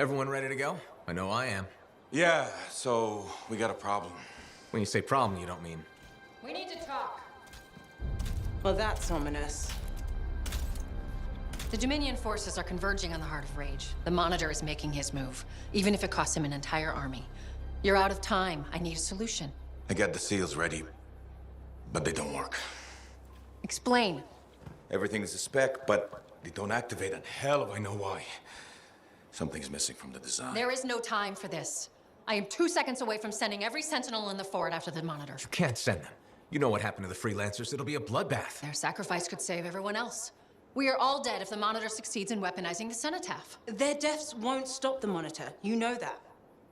Everyone ready to go? I know I am. Yeah, so we got a problem. When you say problem, you don't mean... We need to talk. Well, that's ominous. The Dominion forces are converging on the Heart of Rage. The Monitor is making his move, even if it costs him an entire army. You're out of time. I need a solution. I got the seals ready, but they don't work. Explain. Everything is a spec, but they don't activate, and hell if I know why. Something's missing from the design. There is no time for this. I am 2 seconds away from sending every Sentinel in the fort after the Monitor. You can't send them. You know what happened to the freelancers. It'll be a bloodbath. Their sacrifice could save everyone else. We are all dead if the Monitor succeeds in weaponizing the Cenotaph. Their deaths won't stop the Monitor. You know that.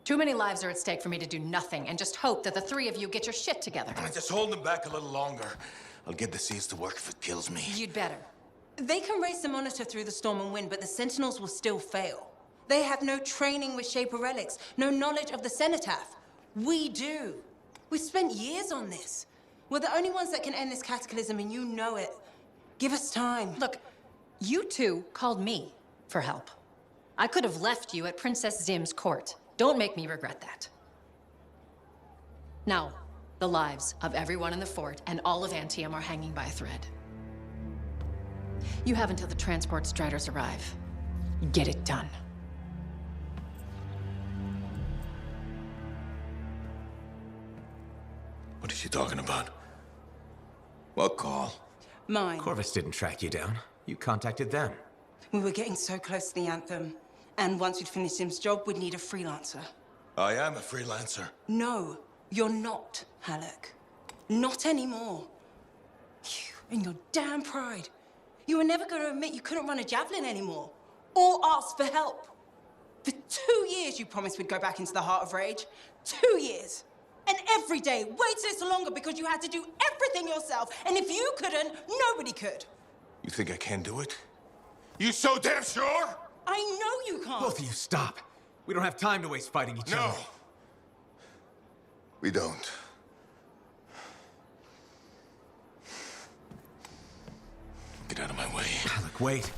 Too many lives are at stake for me to do nothing and just hope that the three of you get your shit together. Just hold them back a little longer. I'll get the seals to work if it kills me. You'd better. They can race the Monitor through the storm and win, but the Sentinels will still fail. They have no training with Shaper relics, no knowledge of the Cenotaph. We do. We've spent years on this. We're the only ones that can end this cataclysm, and you know it. Give us time. Look, you two called me for help. I could have left you at Princess Zim's court. Don't make me regret that. Now, the lives of everyone in the fort and all of Anthem are hanging by a thread. You have until the transport striders arrive. Get it done. What is she talking about? What call? Mine. Corvus didn't track you down. You contacted them. We were getting so close to the Anthem. And once we'd finished Sim's job, we'd need a freelancer. I am a freelancer. No, you're not, Halleck. Not anymore. You and your damn pride. You were never going to admit you couldn't run a javelin anymore. Or ask for help. For 2 years you promised we'd go back into the Heart of Rage. 2 years. And every day, wait this longer because you had to do everything yourself. And if you couldn't, nobody could. You think I can do it? You so damn sure? I know you can't. Both of you, stop. We don't have time to waste fighting each other. No. We don't. Get out of my way. Look, wait.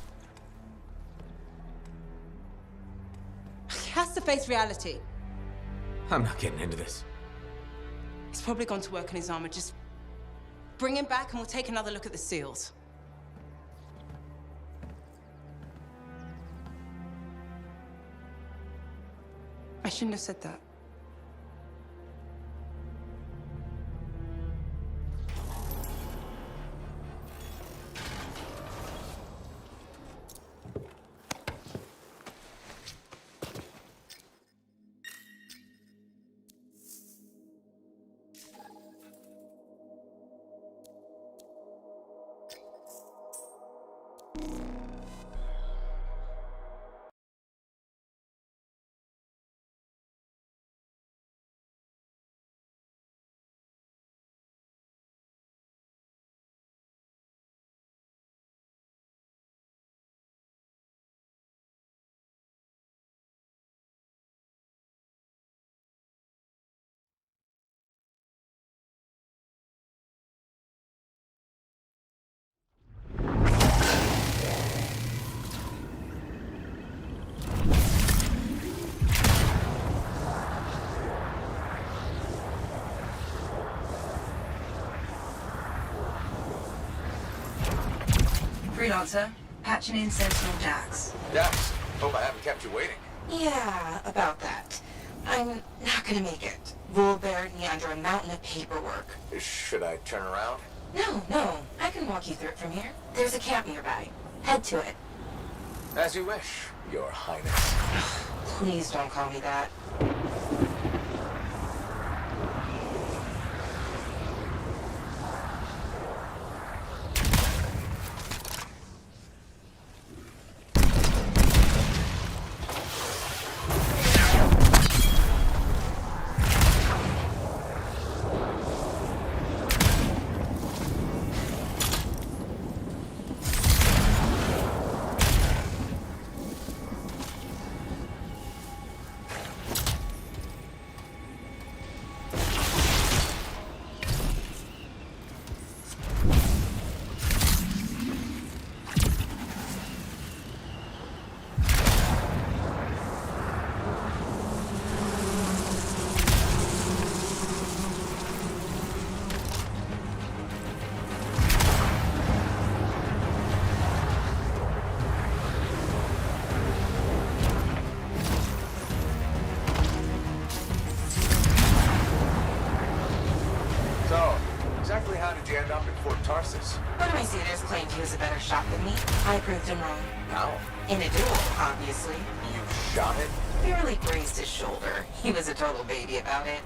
He has to face reality. I'm not getting into this. He's probably gone to work on his armor. Just bring him back and we'll take another look at the seals. I shouldn't have said that. Freelancer, patching in Sentinel Dax. Dax, hope I haven't kept you waiting. Yeah, about that. I'm not gonna make it. Bull buried me under a mountain of paperwork. Should I turn around? No, I can walk you through it from here. There's a camp nearby. Head to it. As you wish, Your Highness. Please don't call me that. you end up in Fort Tarsus? One of my suitors claimed he was a better shot than me. I proved him wrong. How? In a duel, obviously. You shot him? Barely grazed his shoulder. He was a total baby about it.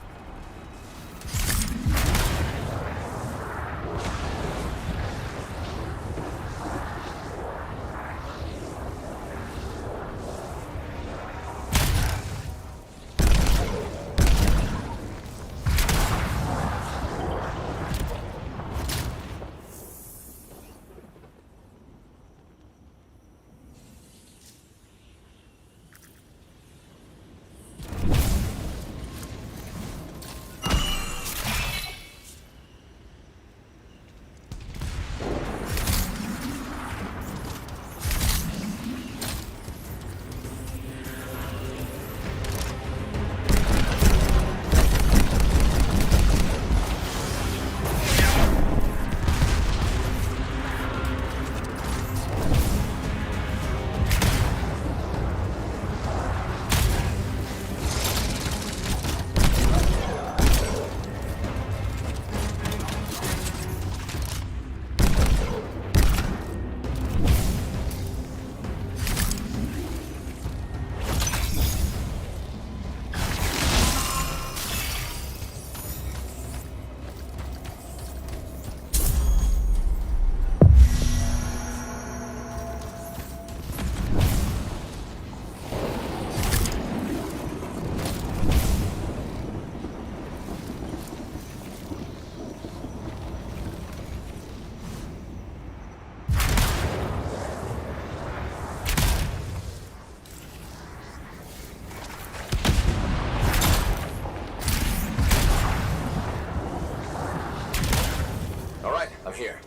Here.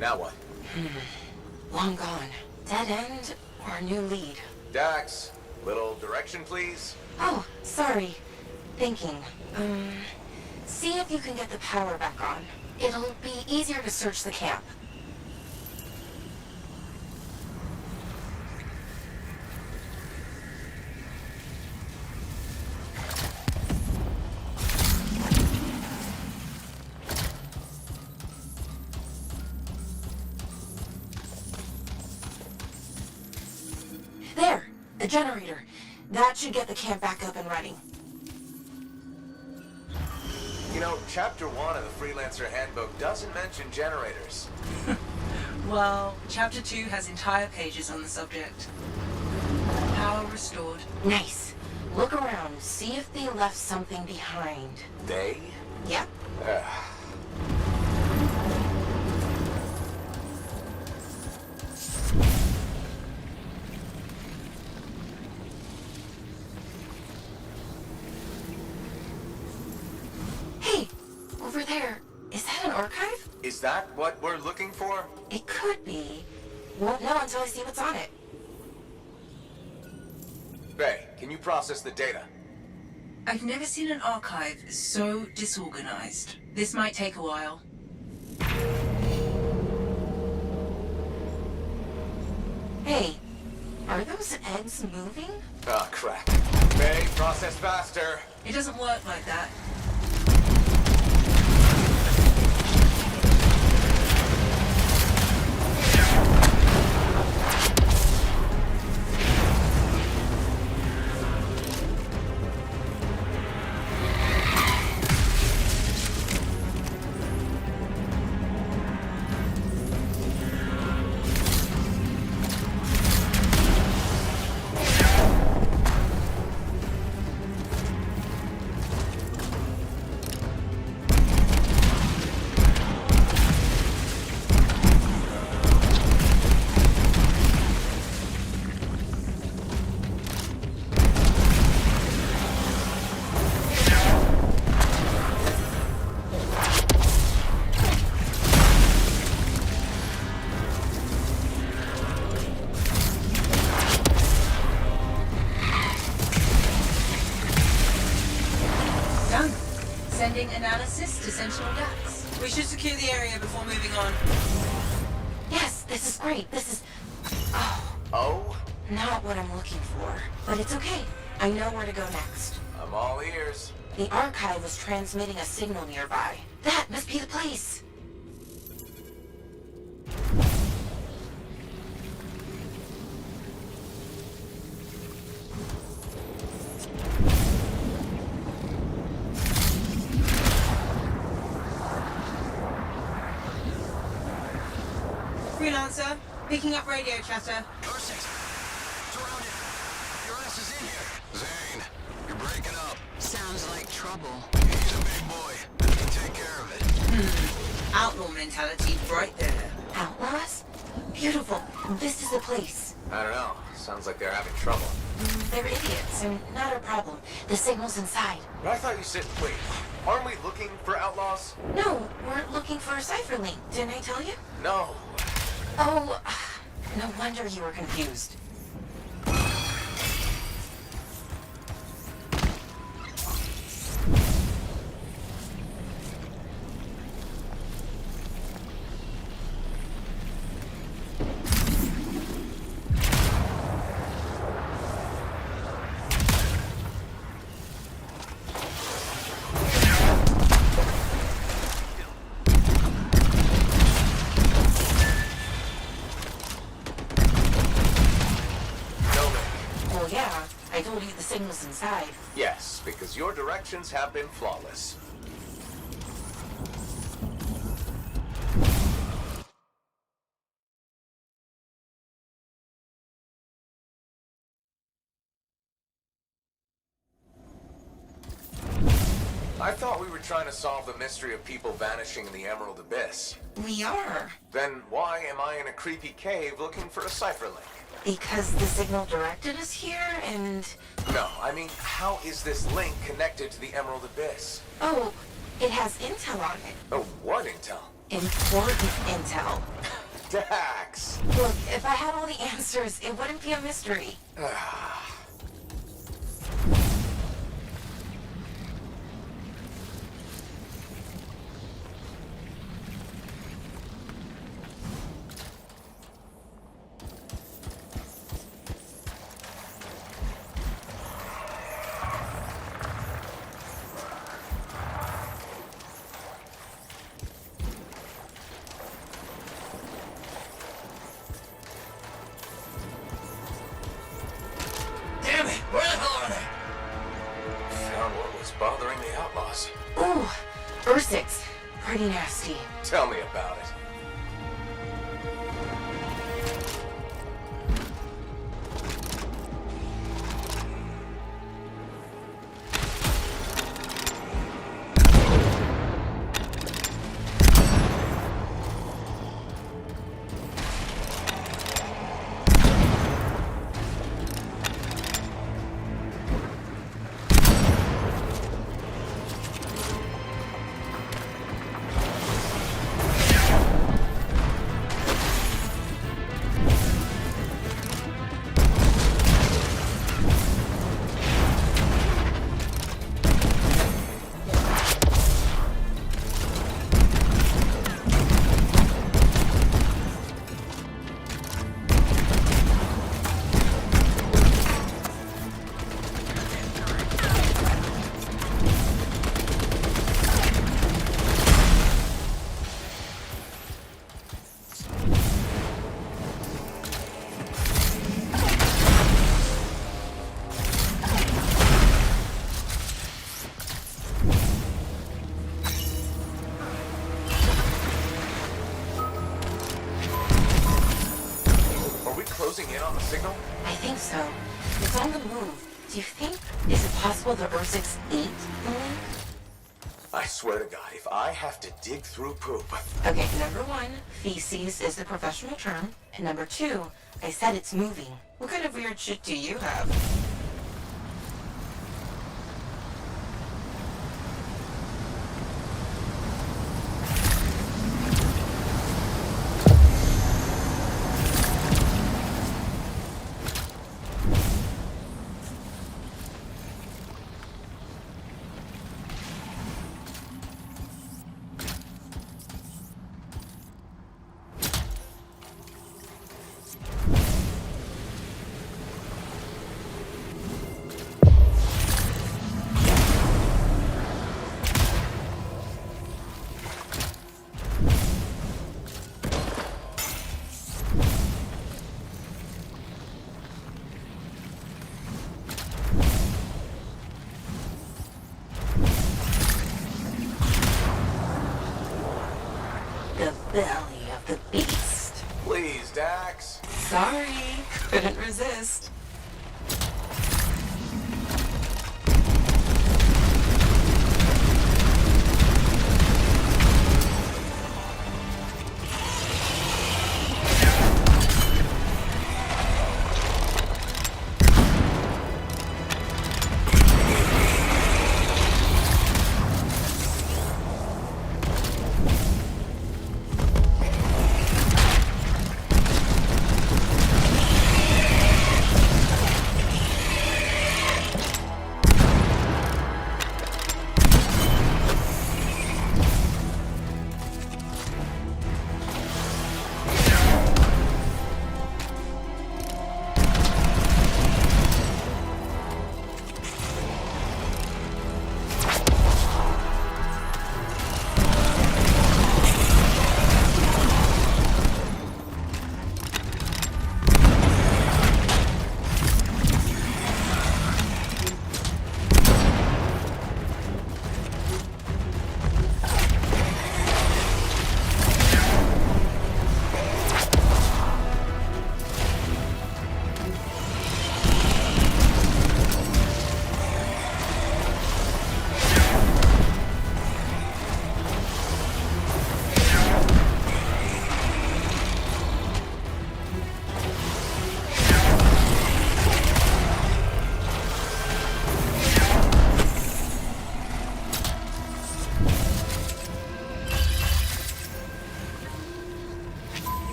Now what? Long gone. Dead end or a new lead? Dax, little direction, please? Oh, sorry. Thinking. See if you can get the power back on. It'll be easier to search the camp. There! The generator. That should get the camp back up and running. You know, Chapter 1 of the Freelancer Handbook doesn't mention generators. Well, Chapter 2 has entire pages on the subject. Power restored. Nice. Look around. See if they left something behind. They? Yep. Hey, over there. Is that an archive? Is that what we're looking for? It could be. Won't know until I see what's on it. Faye, can you process the data? I've never seen an archive so disorganized. This might take a while. Hey, are those eggs moving? Ah, crap. Faye, process faster. It doesn't work like that. Sending analysis to Sentinel Dax. We should secure the area before moving on. Yes, this is great. This is... Oh? Not what I'm looking for. But it's okay. I know where to go next. I'm all ears. The archive was transmitting a signal nearby. That must be the place. Freelancer, picking up radio chatter. Garces, surrounded. Your ass is in here. Zane, you're breaking up. Sounds like trouble. He's a big boy. He can take care of it. Outlaw mentality right there. Outlaws? Beautiful. This is the place. I don't know. Sounds like they're having trouble. They're idiots, and not a problem. The signal's inside. But I thought you said, wait, aren't we looking for outlaws? No, we're looking for a cipher link. Didn't I tell you? No. Oh, no wonder you were confused. Well, yeah, I told you the signal's inside. Yes, because your directions have been flawless. I thought we were trying to solve the mystery of people vanishing in the Emerald Abyss. We are. Then why am I in a creepy cave looking for a cipher link? Because the signal directed us here, and... No, I mean, how is this link connected to the Emerald Abyss? Oh, it has intel on it. Oh, what intel? Important intel. Dax! Look, if I had all the answers, it wouldn't be a mystery. Damn it! Where the hell are they? Found what was bothering the outlaws. Ooh, Ursix. Pretty nasty. Tell me about it. Closing in on the signal? I think so. It's on the move. Do you think... Is it possible the Ursix ate the link? I swear to God, if I have to dig through poop... Okay, number one, feces is the professional term. And number two, I said it's moving. What kind of weird shit do you have? The belly of the beast. Please. Sorry, couldn't resist.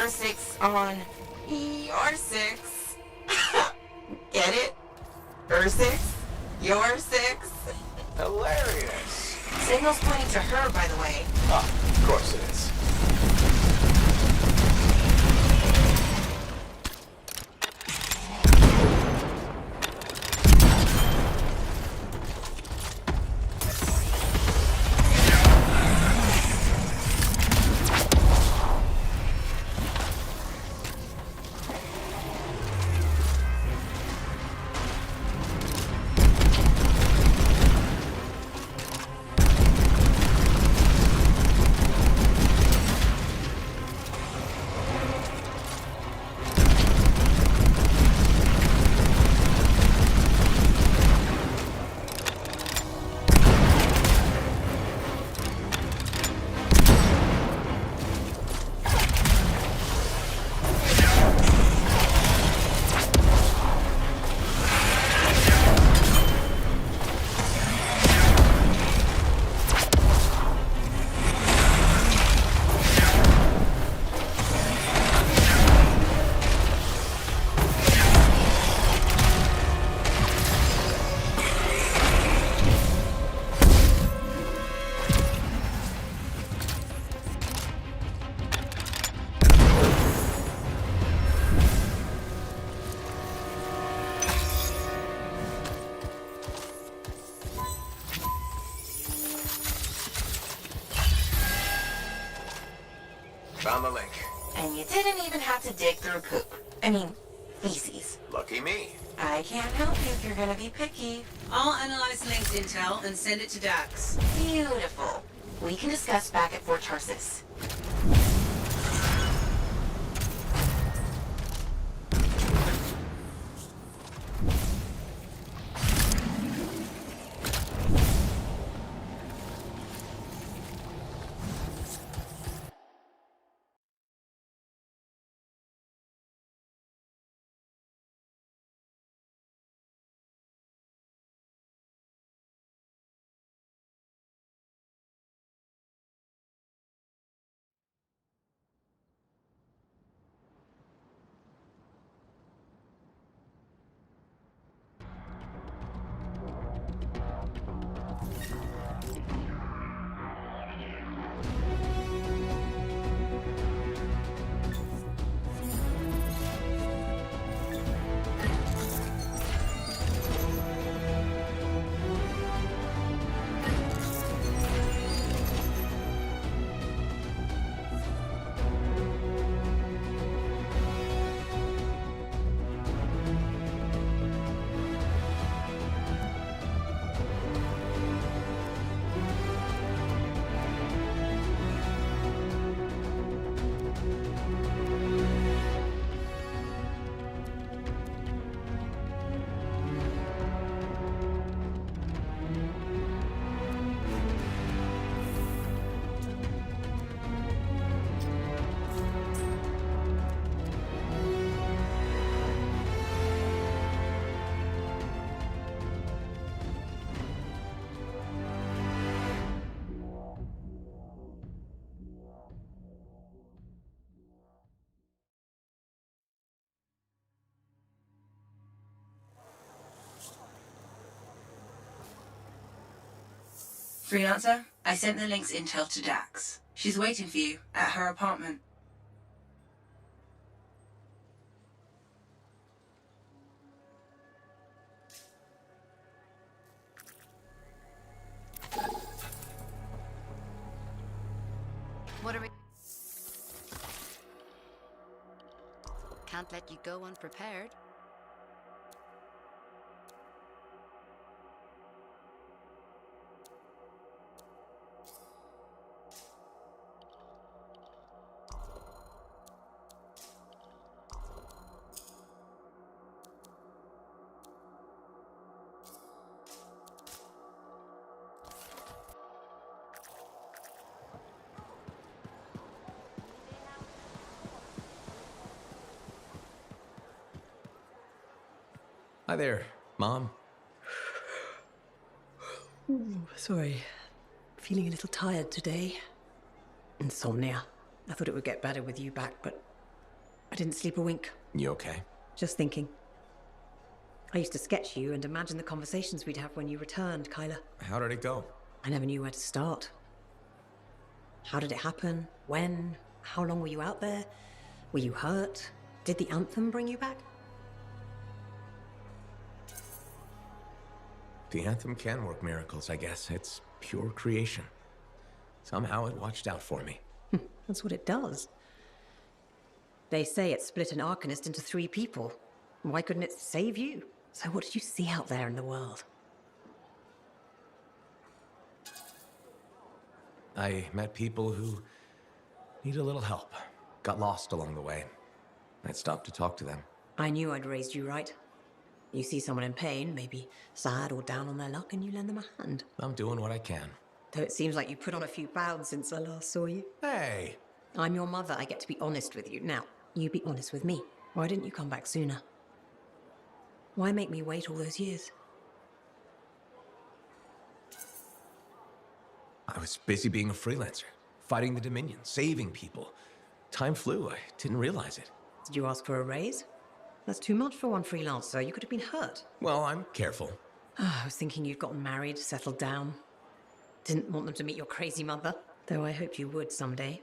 Six on your six. Get it? Six? Your six? Hilarious. Signal's pointing to her, by the way. Ah, of course it is. Found the link. And you didn't even have to dig through poop. I mean, feces. Lucky me. I can't help you if you're gonna be picky. I'll analyze linked intel and send it to Dax. Beautiful. We can discuss back at Fort Tarsis. Freelancer, I sent the link's intel to Dax. She's waiting for you at her apartment. What are we... Can't let you go unprepared. Hi there, Mom. Sorry. Feeling a little tired today. Insomnia. I thought it would get better with you back, but I didn't sleep a wink. You okay? Just thinking. I used to sketch you and imagine the conversations we'd have when you returned, Kyla. How did it go? I never knew where to start. How did it happen? When? How long were you out there? Were you hurt? Did the Anthem bring you back? The Anthem can work miracles, I guess. It's pure creation. Somehow it watched out for me. That's what it does. They say it split an Arcanist into 3 people. Why couldn't it save you? So what did you see out there in the world? I met people who need a little help. Got lost along the way. I'd stopped to talk to them. I knew I'd raised you right. You see someone in pain, maybe sad or down on their luck, and you lend them a hand. I'm doing what I can. Though it seems like you put on a few pounds since I last saw you. Hey! I'm your mother. I get to be honest with you. Now, you be honest with me. Why didn't you come back sooner? Why make me wait all those years? I was busy being a freelancer, fighting the Dominion, saving people. Time flew. I didn't realize it. Did you ask for a raise? That's too much for one freelancer. You could have been hurt. Well, I'm careful. I was thinking you'd gotten married, settled down. Didn't want them to meet your crazy mother, though I hoped you would someday.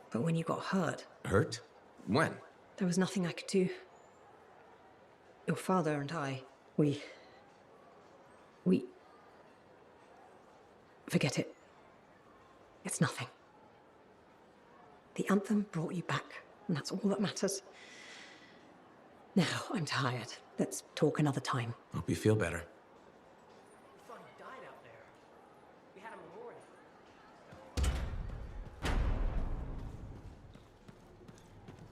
But when you got hurt... Hurt? When? There was nothing I could do. Your father and I, we... Forget it. It's nothing. The Anthem brought you back, and that's all that matters. Now, I'm tired. Let's talk another time. Hope you feel better. I thought he died out there. We had a memorial.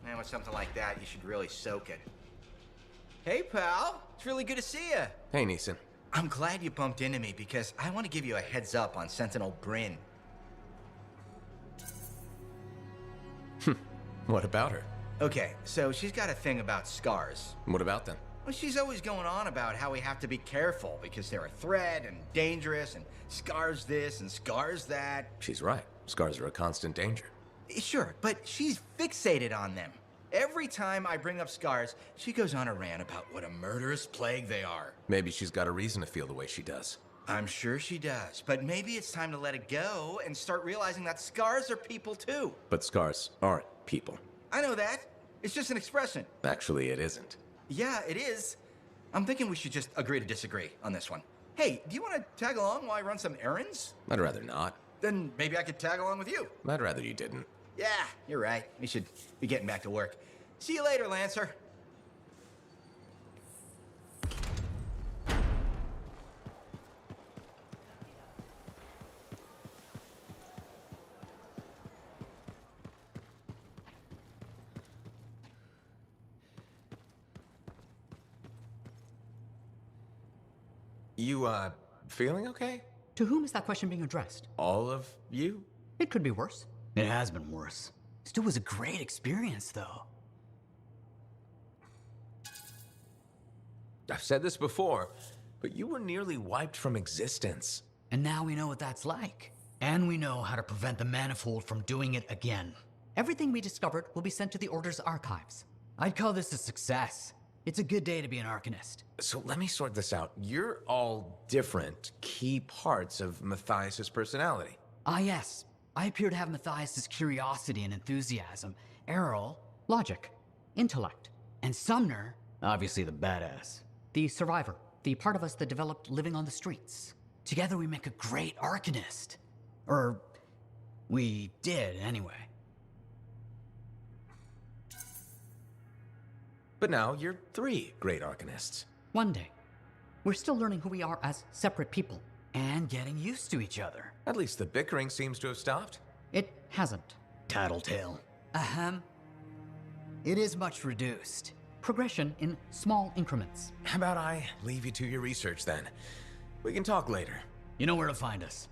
Man, with something like that, you should really soak it. Hey, pal. It's really good to see you. Hey, Neeson. I'm glad you bumped into me because I want to give you a heads up on Sentinel Bryn. What about her? Okay, so she's got a thing about scars. What about them? Well, she's always going on about how we have to be careful because they're a threat and dangerous and scars this and scars that. She's right. Scars are a constant danger. Sure, but she's fixated on them. Every time I bring up scars, she goes on a rant about what a murderous plague they are. Maybe she's got a reason to feel the way she does. I'm sure she does, but maybe it's time to let it go and start realizing that scars are people too. But scars aren't people. I know that. It's just an expression. Actually, it isn't. Yeah, it is. I'm thinking we should just agree to disagree on this one. Hey, do you want to tag along while I run some errands? I'd rather not. Then maybe I could tag along with you. I'd rather you didn't. Yeah, you're right. We should be getting back to work. See you later, Lancer. You, feeling okay? To whom is that question being addressed? All of you? It could be worse. It has been worse. Still was a great experience, though. I've said this before, but you were nearly wiped from existence. And now we know what that's like. And we know how to prevent the Manifold from doing it again. Everything we discovered will be sent to the Order's archives. I'd call this a success. It's a good day to be an Arcanist. So let me sort this out. You're all different key parts of Matthias's personality. Ah, yes. I appear to have Matthias's curiosity and enthusiasm. Errol, logic, intellect. And Sumner, obviously the badass. The survivor, the part of us that developed living on the streets. Together we make a great Arcanist. Or, we did, anyway. But now you're 3 great Arcanists. One day. We're still learning who we are as separate people. And getting used to each other. At least the bickering seems to have stopped. It hasn't. Tattletale. Ahem. It is much reduced. Progression in small increments. How about I leave you to your research then? We can talk later. You know where to find us.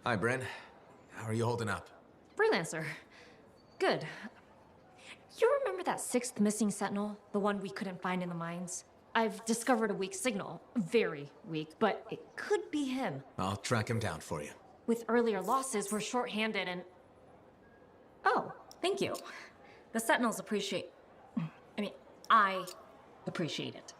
Hi, Bryn. How are you holding up? Freelancer. Good. You remember that 6th missing sentinel? The one we couldn't find in the mines? I've discovered a weak signal. Very weak, but it could be him. I'll track him down for you. With earlier losses, we're short-handed and... Oh, thank you. The sentinels appreciate... I appreciate it.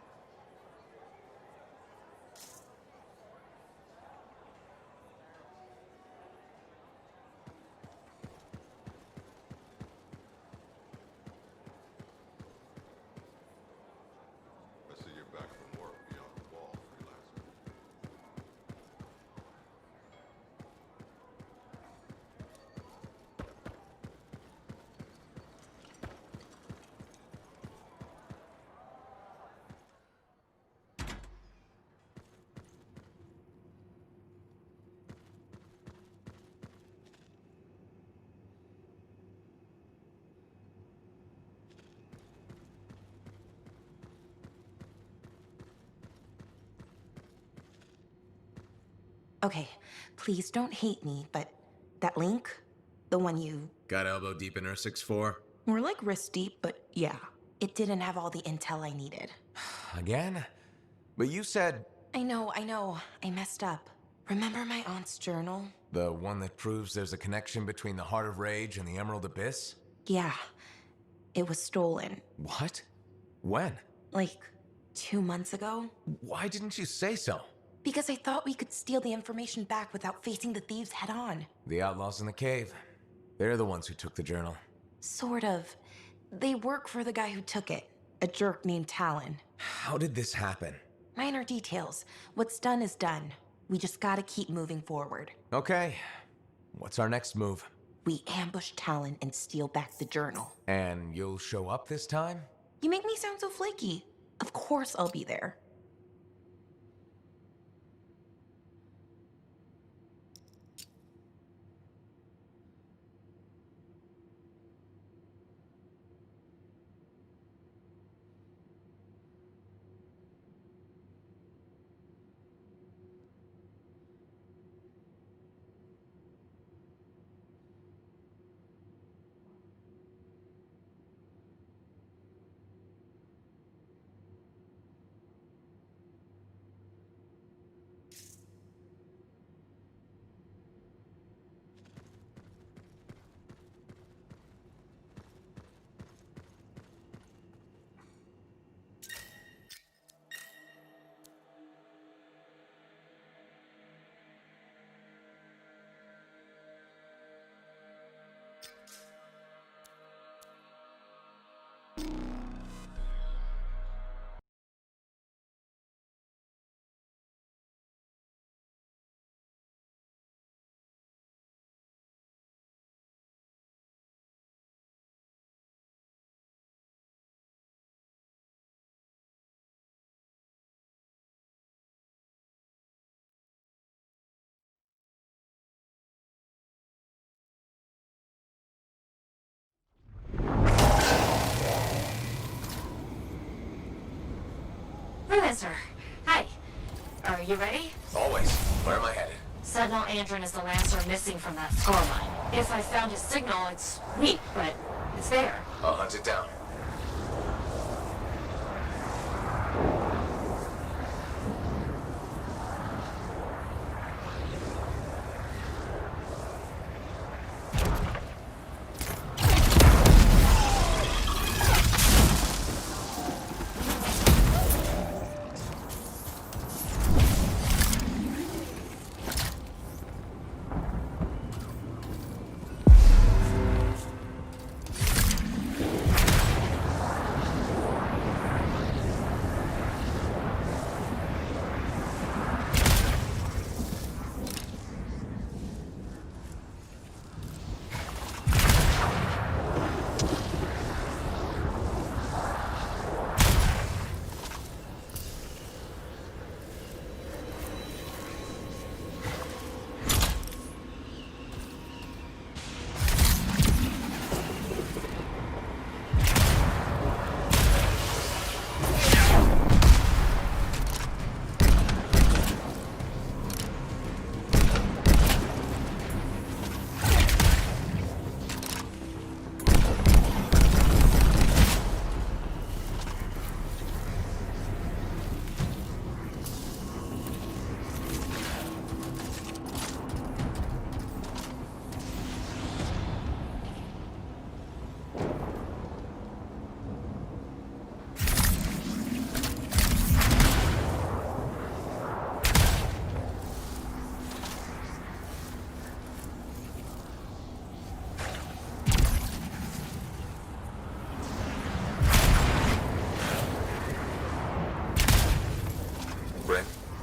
Okay, please don't hate me, but that link, the one you... Got elbow deep in her 6'4"? More like wrist deep, but yeah. It didn't have all the intel I needed. Again? But you said... I know. I messed up. Remember my aunt's journal? The one that proves there's a connection between the Heart of Rage and the Emerald Abyss? Yeah. It was stolen. What? When? Like, 2 months ago? Why didn't you say so? Because I thought we could steal the information back without facing the thieves head on. The outlaws in the cave. They're the ones who took the journal. Sort of. They work for the guy who took it. A jerk named Talon. How did this happen? Minor details. What's done is done. We just gotta keep moving forward. Okay. What's our next move? We ambush Talon and steal back the journal. And you'll show up this time? You make me sound so flaky. Of course I'll be there. Lancer. Hi. Are you ready? Always. Where am I headed? Sentinel Andron is the Lancer missing from that score line. If I found his signal, it's weak, but it's there. I'll hunt it down.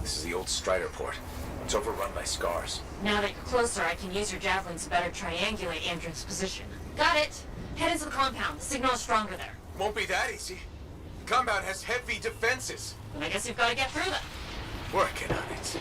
This is the old Strider port. It's overrun by scars. Now that you're closer, I can use your javelins to better triangulate Andron's position. Got it! Head into the compound. The signal is stronger there. Won't be that easy. The compound has heavy defenses. Then I guess you've got to get through them. Working on it.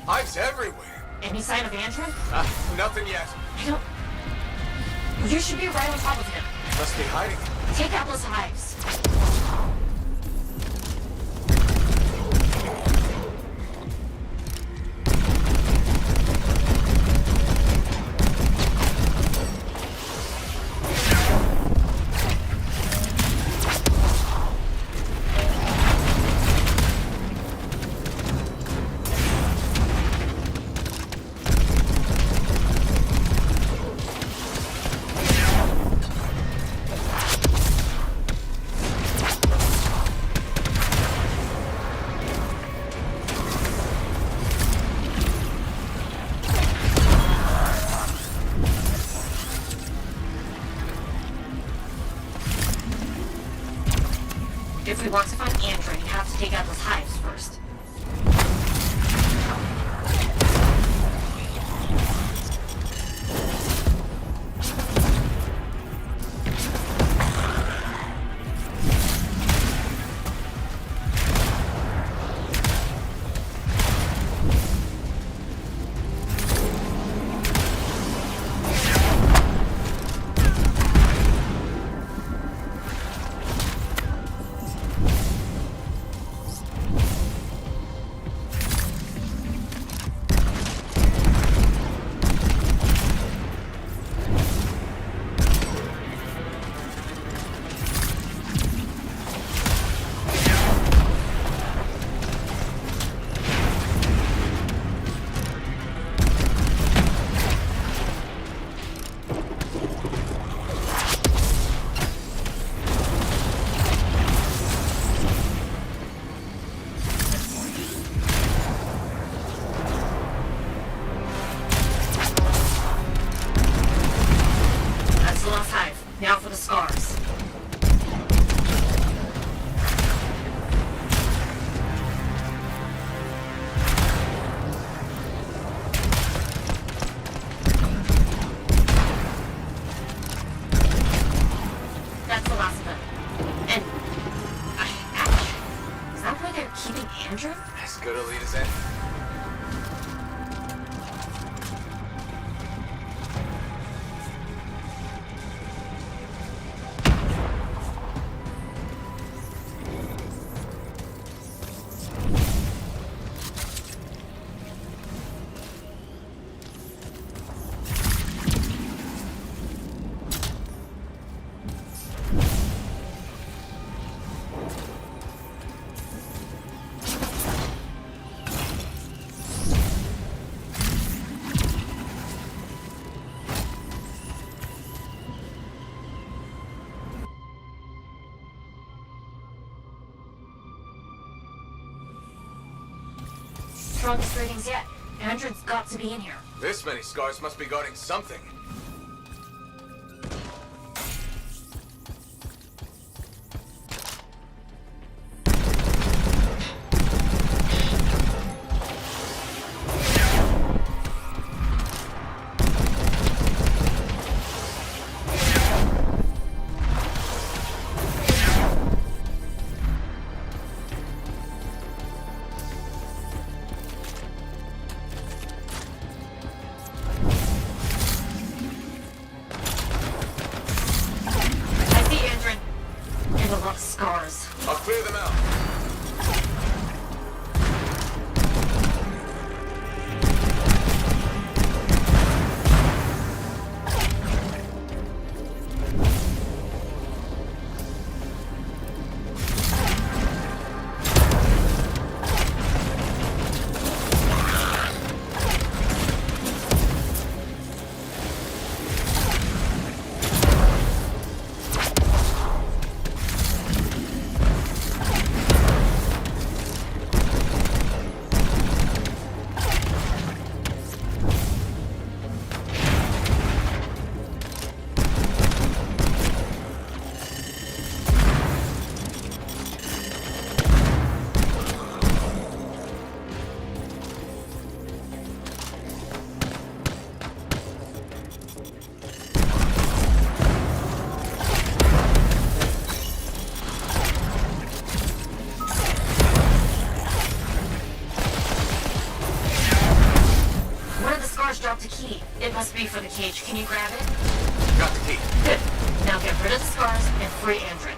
Hives everywhere. Any sign of Antrim? Nothing yet. I don't... You should be right on top of him. Must be hiding. Take out those hives. If we want to find Andrew, you have to take out those hives first. Now for the scars. That's the last of them. And... ouch. Is that where they're keeping Andrew? As good a lead as any. Strongest ratings yet. Andrew's got to be in here. This many scars must be guarding something. Scars. I'll clear them out. Dropped a key. It must be for the cage. Can you grab it? Got the key. Good. Now get rid of the scars and free Andrew.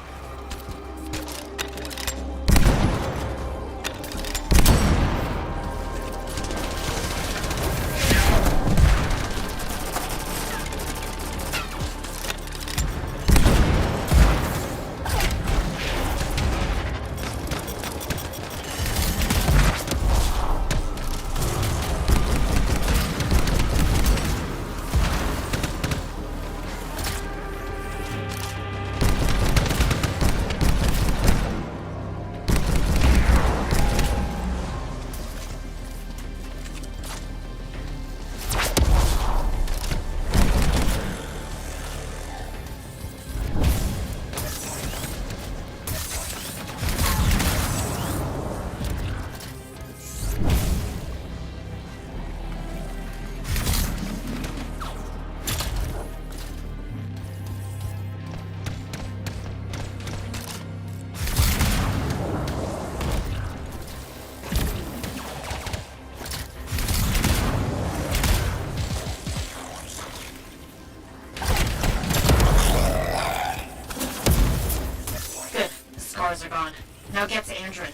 Are gone. Now get to Andrew.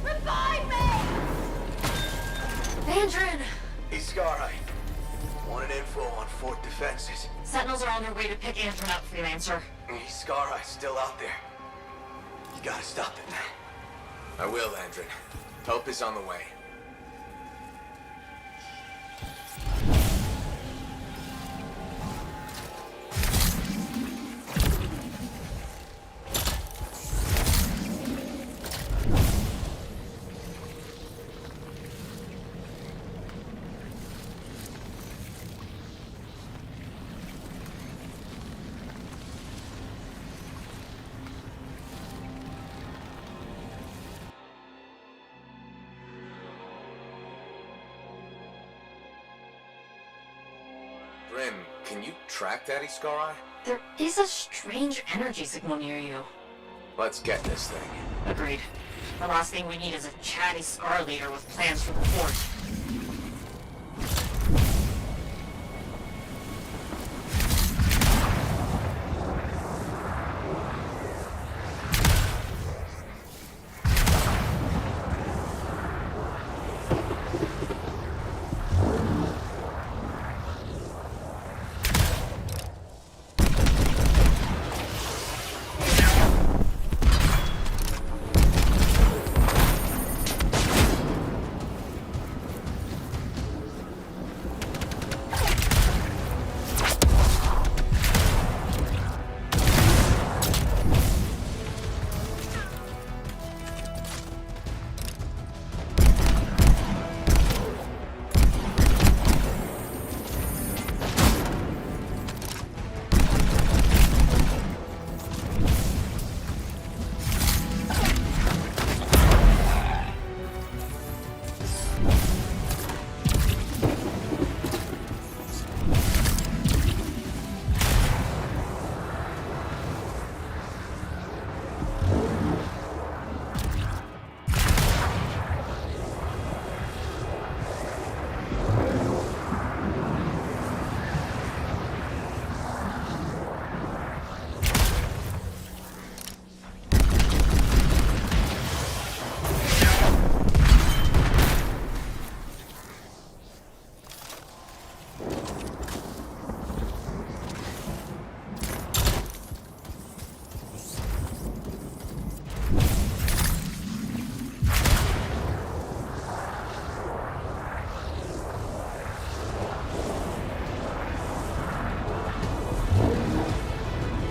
Revive me! Andrew! He's Scar Eye. Wanted info on fort defenses. Sentinels are on their way to pick Andrew up, Freelancer. He's Scar Eye still out there. You gotta stop it. I will, Andrew. Help is on the way. Rin, can you track Daddy Scar Eye? There is a strange energy signal near you. Let's get this thing. Agreed. The last thing we need is a chatty Scar leader with plans for the fort.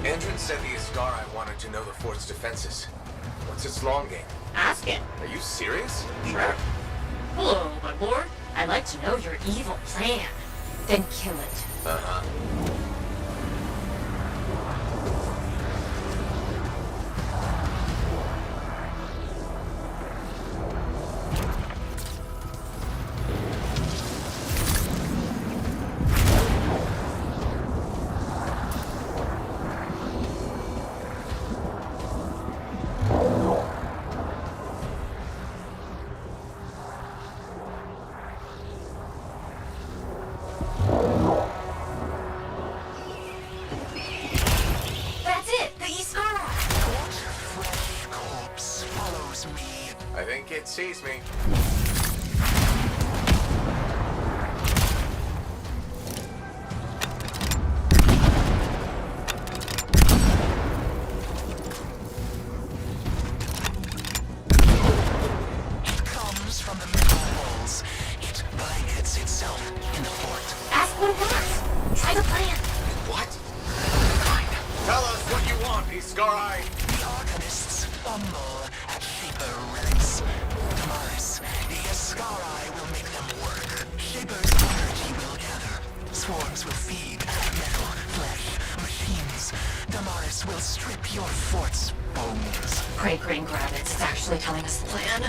Andrew said the Scar Eye wanted to know the fort's defenses. What's its long game? Ask it. Are you serious? Sure. Hello, my lord. I'd like to know your evil plan. Then kill it. Uh-huh. Excuse me. It comes from the metal walls. It blankets itself in the fort. Ask what it wants. Try the plan. What? Fine. Tell us what you want, these Scar-Eye. The Arcanists fumble at Shaper relics. Damaris, the Ascarai will make them work. Shaper's energy will gather. Swarms will feed metal, flesh, machines. Damaris will strip your fort's bones. Great Green Gravitz is actually telling us the plan.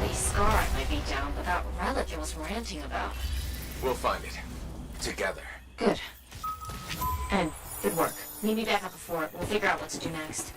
The Scar might be down, but that relic was ranting about. We'll find it. Together. Good. And good work. Meet me back at the fort. We'll figure out what to do next.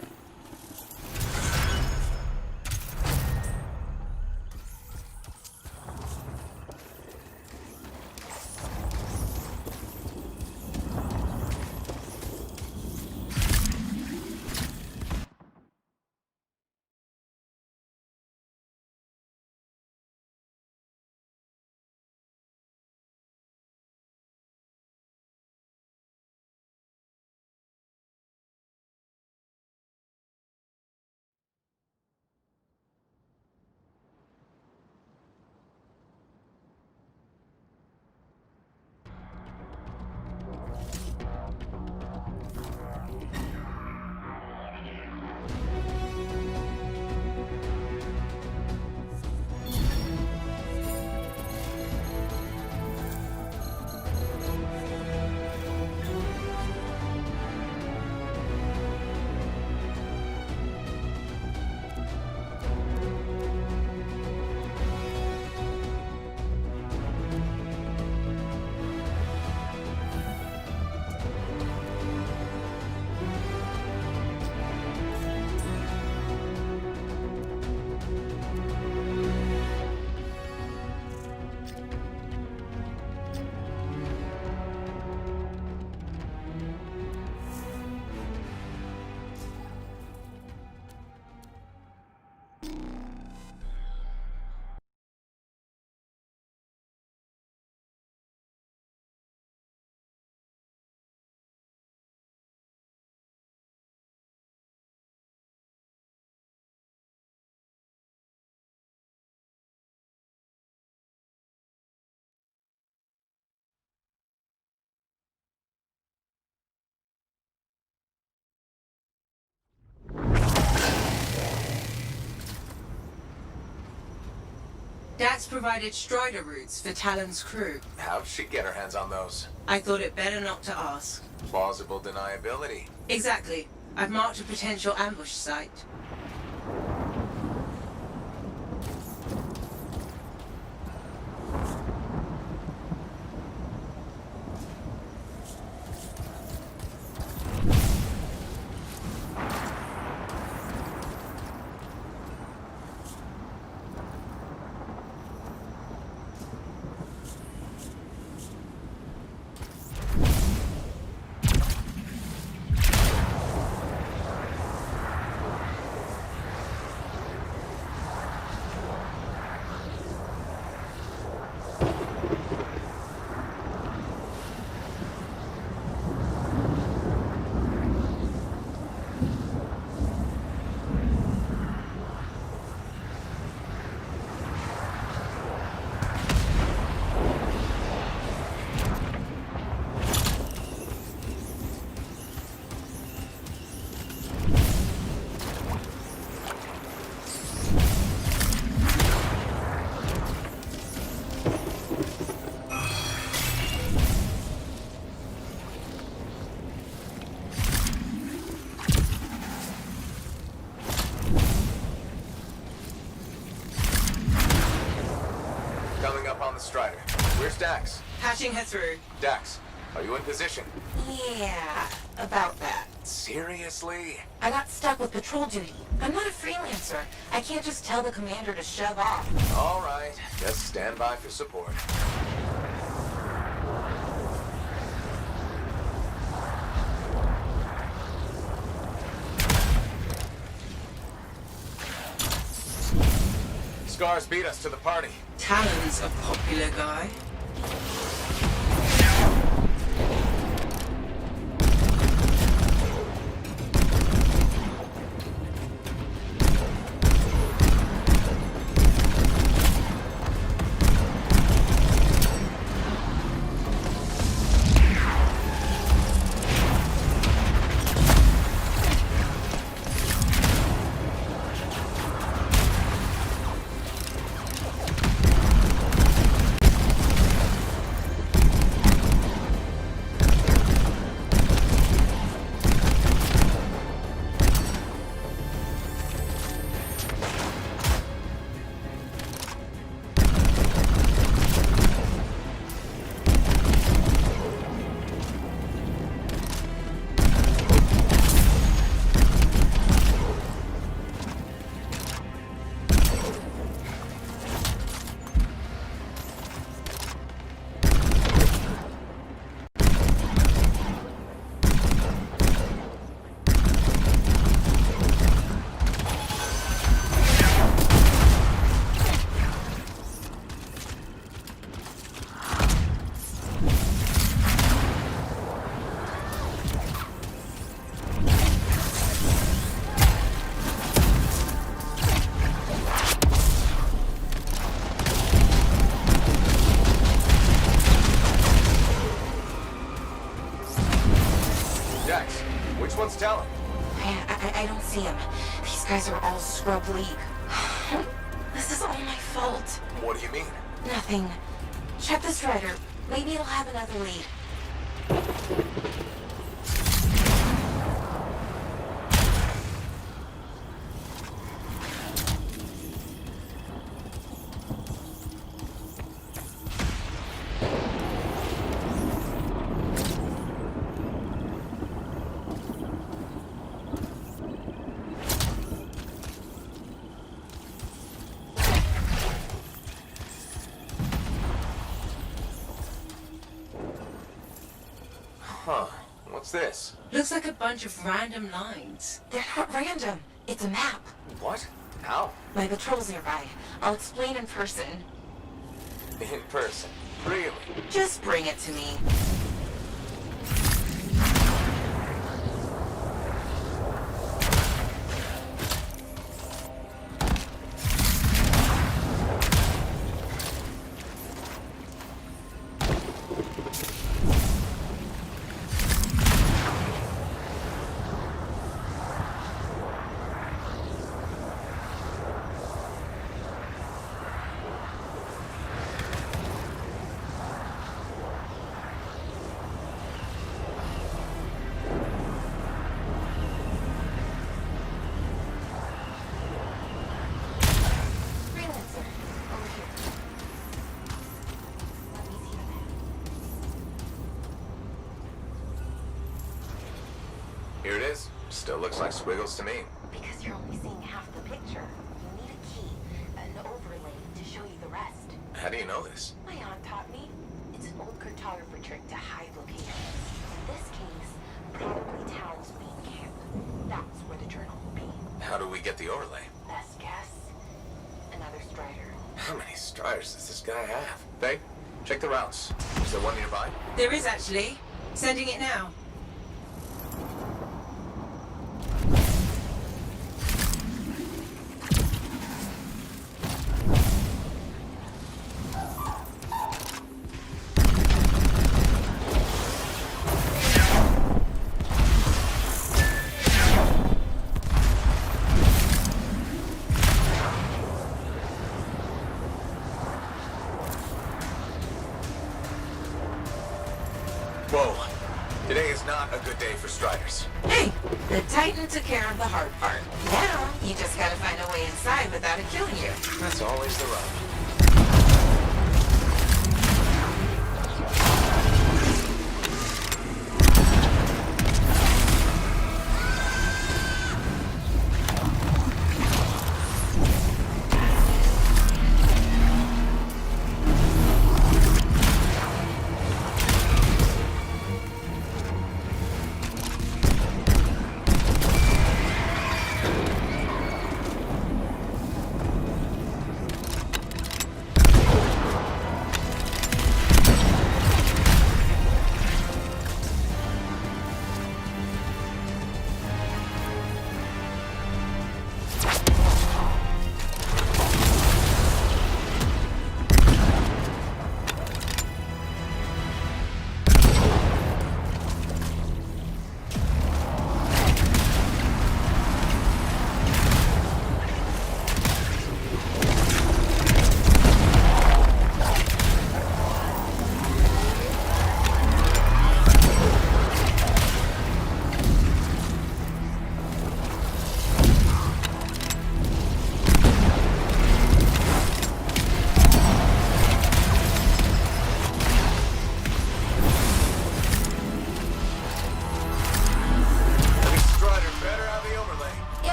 Dax provided Strider routes for Talon's crew. How'd she get her hands on those? I thought it better not to ask. Plausible deniability. Exactly. I've marked a potential ambush site. Coming up on the Strider. Where's Dax? Patching her through. Dax, Are you in position? Yeah, about that. Seriously? I got stuck with patrol duty. I'm not a freelancer. I can't just tell the commander to shove off. All right, just stand by for support. Scars beat us to the party. Talon's a popular guy. Which one's Talon? I don't see him. These guys are all scrub league. This is all my fault. What do you mean? Nothing. Check the strider. Maybe it'll have another lead. Huh. What's this? Looks like a bunch of random lines. They're not random. It's a map. What? How? My patrol's nearby. I'll explain in person. In person? Really? Just bring it to me. Here it is. Still looks like squiggles to me. Because you're only seeing half the picture. You need a key, an overlay to show you the rest. How do you know this? My aunt taught me. It's an old cartographer trick to hide locations. In this case, probably Talon's main camp. That's where the journal will be. How do we get the overlay? Best guess, another strider. How many striders does this guy have? Babe, check the routes. Is there one nearby? There is actually. Sending it now. Whoa. Today is not a good day for striders. Hey, the Titan took care of the hard part. Now, you just gotta find a way inside without it killing you. That's always the rub.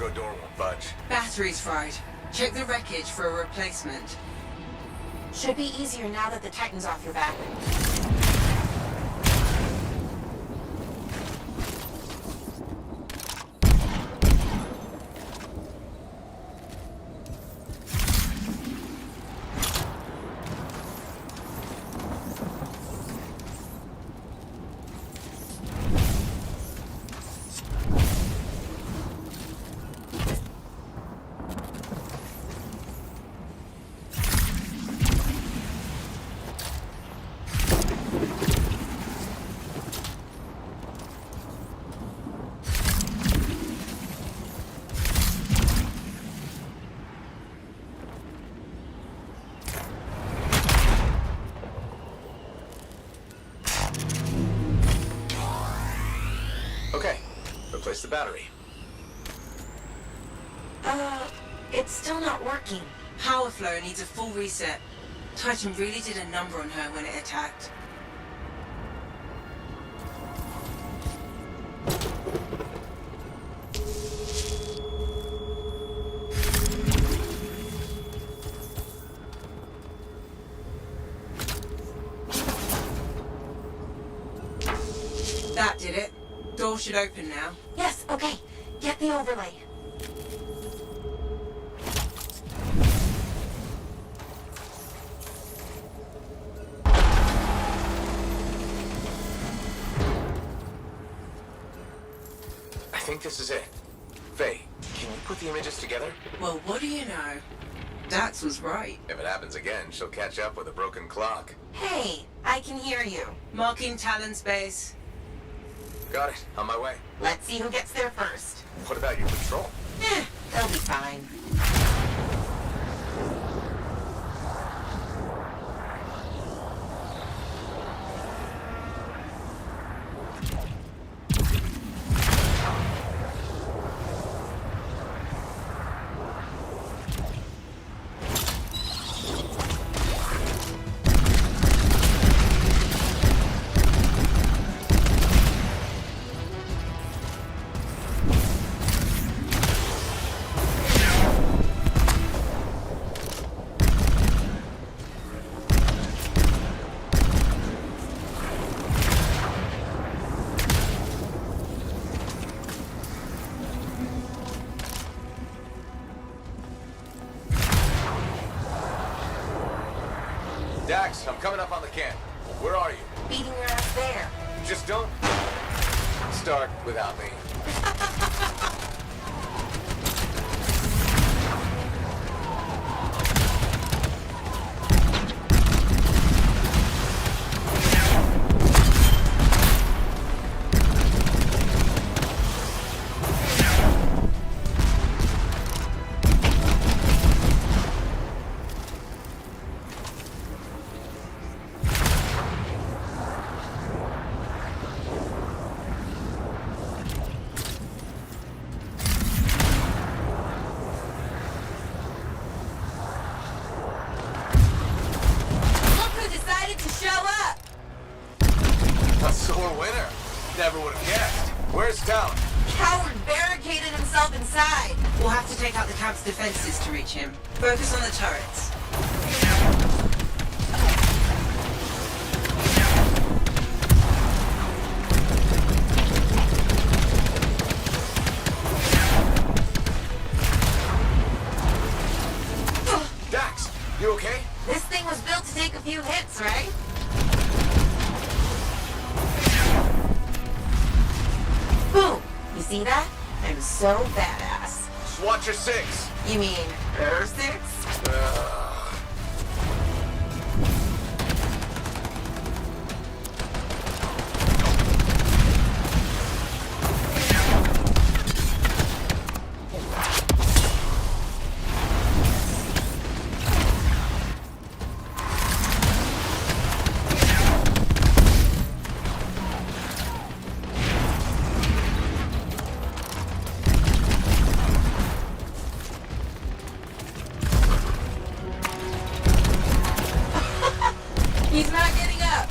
Cargo door won't budge. Battery's fried. Check the wreckage for a replacement. Should be easier now that the Titan's off your back. Okay, replace the battery. It's still not working. Power flow needs a full reset. Titan really did a number on her when it attacked. That did it. Door should open now. Yes, okay. Get the overlay. I think this is it. Faye, can you put the images together? Well, what do you know? Dax was right. If it happens again, she'll catch up with a broken clock. Hey, I can hear you. Marking Talon's base. Got it. On my way. Let's see who gets there first. What about your patrol? They'll be fine. Dax, I'm coming up on the camp. Where are you? Beating your ass there. Just don't start without me. A sore winner. Never would have guessed. Where's Talon? Coward barricaded himself inside. We'll have to take out the camp's defenses to reach him. Focus on the turrets. Dax, you okay? This thing was built to take a few hits, right? Boom! You see that? I'm so badass. Just watch your six. You mean her six? He's not getting up.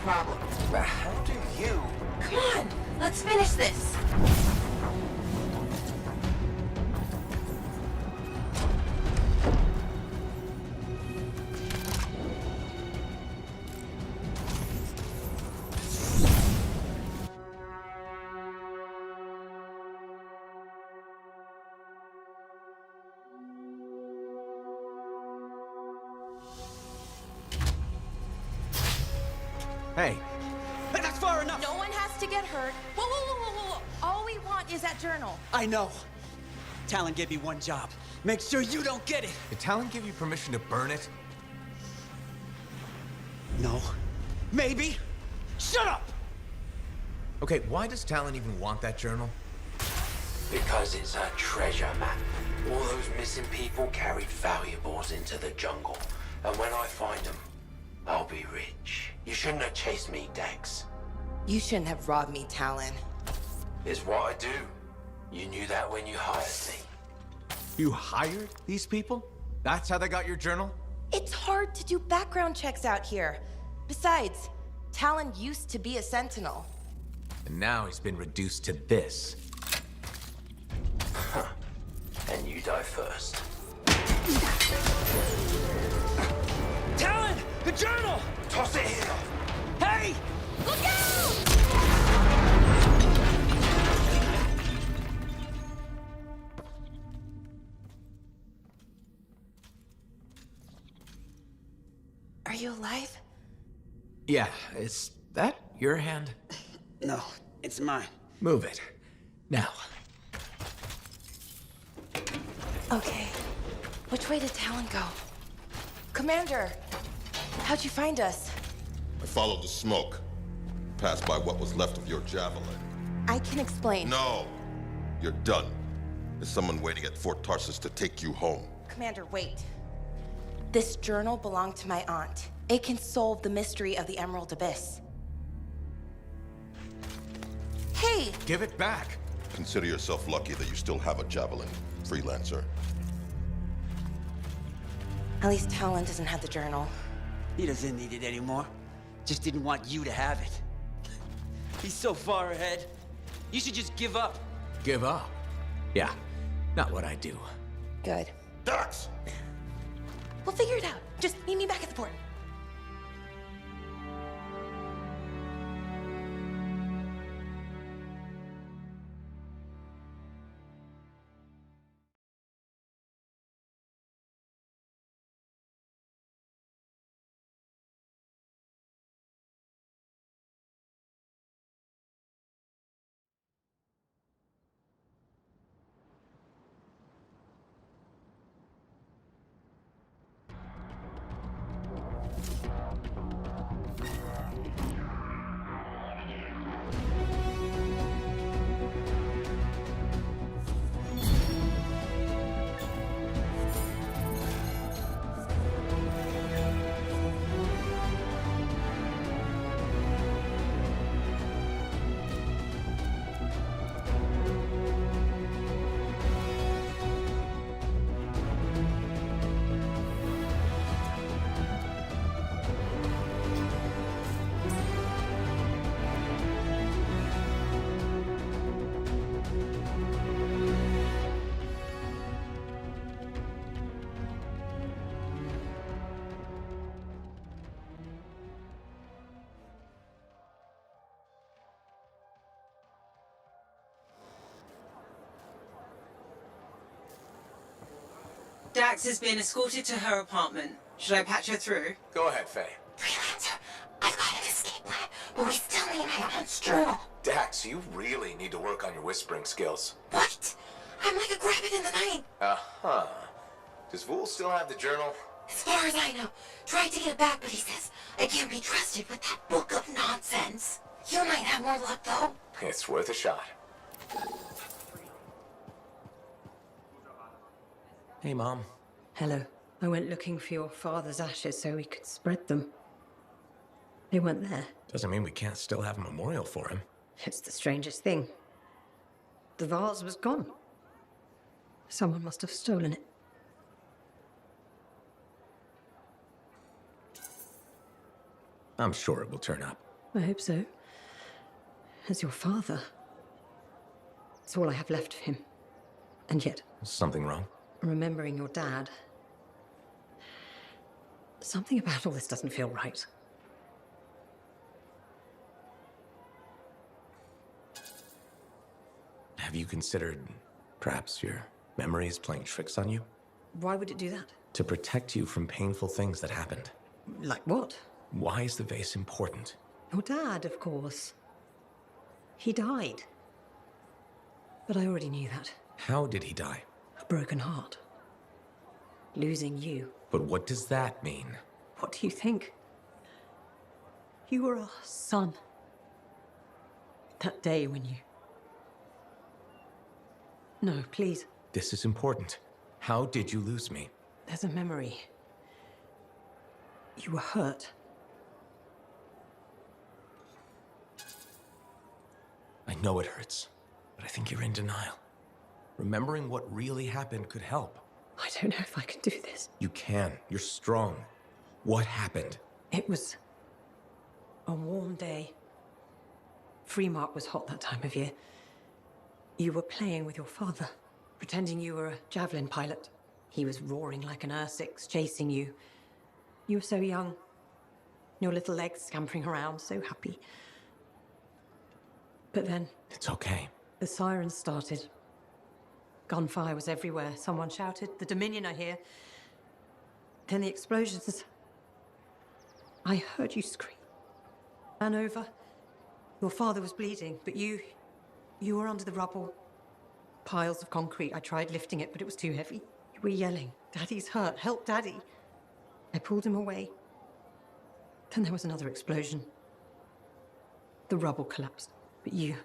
problem. How do you? Come on, let's finish this. Hey, That's far enough! No one has to get hurt. Whoa, whoa, whoa, whoa, whoa. All we want is that journal. I know. Talon gave me one job. Make sure you don't get it. did Talon give you permission to burn it? No. Maybe. Shut up! Okay, why does Talon even want that journal? Because it's a treasure map. All those missing people carried valuables into the jungle. And when I find them, I'll be rich. You shouldn't have chased me, Dex. You shouldn't have robbed me, Talon. It's what I do. You knew that when you hired me. You hired these people? That's how they got your journal? It's hard to do background checks out here. Besides, Talon used to be a sentinel. And now he's been reduced to this. And you die first. Talon! The journal! Toss it here! Hey! Look out! Are you alive? Yeah, is that your hand? No, it's mine. Move it. Now. Okay. Which way did Talon go? Commander, how'd you find us? I followed the smoke. Passed by what was left of your javelin. I can explain. No! You're done. There's someone waiting at Fort Tarsus to take you home. Commander, wait. This journal belonged to my aunt. It can solve the mystery of the Emerald Abyss. Hey! Give it back. Consider yourself lucky that you still have a javelin, freelancer. At least Talon doesn't have the journal. He doesn't need it anymore. Just didn't want you to have it. He's so far ahead. You should just give up. Give up? Yeah, not what I do. Good. Dax! We'll figure it out. Just meet me back at the port. Dax has been escorted to her apartment. Should I patch her through? Go ahead, Faye. Freelancer, I've got an escape plan, but we still need my aunt's journal. Dax, you really need to work on your whispering skills. What? I'm like a rabbit in the night. Uh-huh. Does Vool still have the journal? As far as I know, tried to get it back, but he says I can't be trusted with that book of nonsense. You might have more luck, though. It's worth a shot. Hey, Mom. Hello. I went looking for your father's ashes so we could spread them. They weren't there. Doesn't mean we can't still have a memorial for him. It's the strangest thing. The vase was gone. Someone must have stolen it. I'm sure it will turn up. I hope so. As your father. It's all I have left of him. And yet... Something wrong? Remembering your dad... Something about all this doesn't feel right. Have you considered, perhaps, your memory is playing tricks on you? Why would it do that? To protect you from painful things that happened. Like what? Why is the vase important? Your dad, of course. He died. But I already knew that. How did he die? A broken heart. Losing you. But what does that mean? What do you think? You were our son. That day when you... No, please. This is important. How did you lose me? There's a memory. You were hurt. I know it hurts, but I think you're in denial. Remembering what really happened could help. I don't know if I can do this. You can. You're strong. What happened? It was a warm day. Fremont was hot that time of year. You were playing with your father, pretending you were a javelin pilot. He was roaring like an Ursix, chasing you. You were so young. Your little legs scampering around, so happy. But then... It's okay. The sirens started. Gunfire was everywhere. Someone shouted, "The Dominion are here." Then the explosions. I heard you scream. Ran over. Your father was bleeding, but you were under the rubble. Piles of concrete. I tried lifting it, but it was too heavy. You were yelling, "Daddy's hurt, help Daddy." I pulled him away. Then there was another explosion. The rubble collapsed, but you...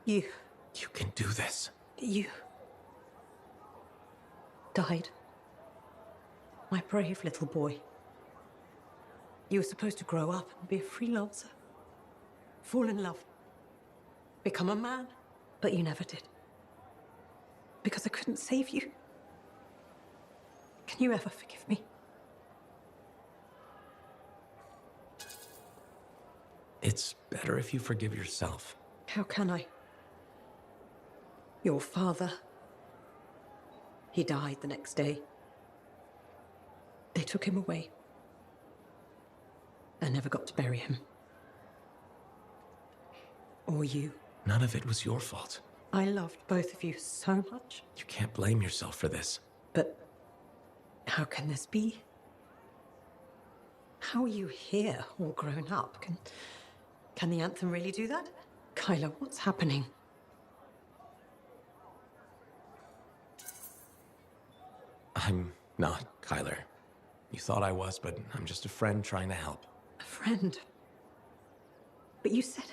You can do this. You... died. My brave little boy. You were supposed to grow up and be a freelancer. Fall in love. Become a man. But you never did. Because I couldn't save you. Can you ever forgive me? It's better if you forgive yourself. How can I? Your father. He died the next day. They took him away. I never got to bury him. Or you. None of it was your fault. I loved both of you so much. You can't blame yourself for this. But how can this be? How are you here, all grown up? Can the Anthem really do that? Kyla, what's happening? I'm not Kyler. You thought I was, but I'm just a friend trying to help. A friend? But you said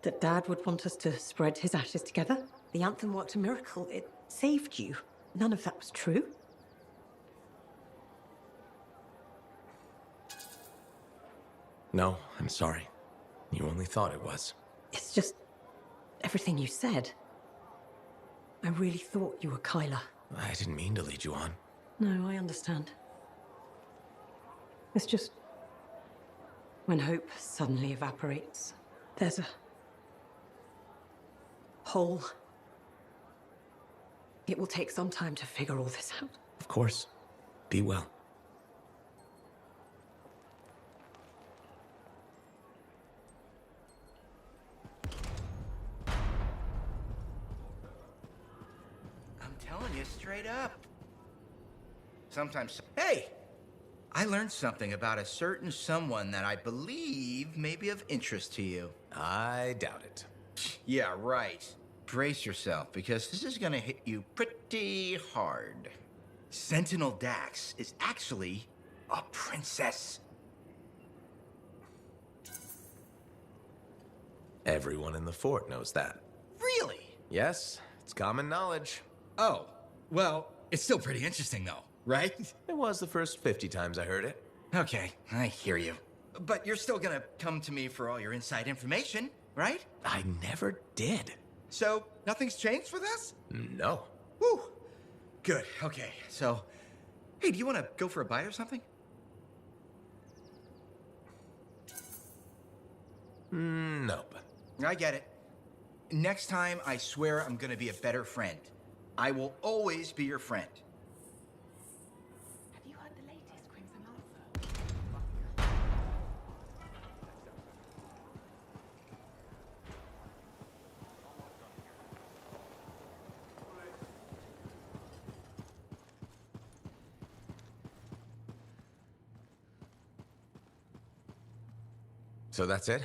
that Dad would want us to spread his ashes together. The Anthem worked a miracle. It saved you. None of that was true. No, I'm sorry. You only thought it was. It's just everything you said. I really thought you were Kyla. I didn't mean to lead you on. No, I understand. It's just when hope suddenly evaporates, there's a hole. It will take some time to figure all this out. Of course. Be well. I'm telling you straight up. Sometimes... Hey! I learned something about a certain someone that I believe may be of interest to you. I doubt it. Yeah, right. Brace yourself, because this is gonna hit you pretty hard. Sentinel Dax is actually a princess. Everyone in the fort knows that. Really? Yes, it's common knowledge. Oh, well, it's still pretty interesting though, right? It was the first 50 times I heard it. Okay, I hear you. But you're still gonna come to me for all your inside information, right? I never did. So, nothing's changed with us? No. Whew. Good, okay. So, hey, do you want to go for a bite or something? Nope. I get it. Next time, I swear I'm gonna be a better friend. I will always be your friend. Have you heard the latest Crimson Alpha? So that's it?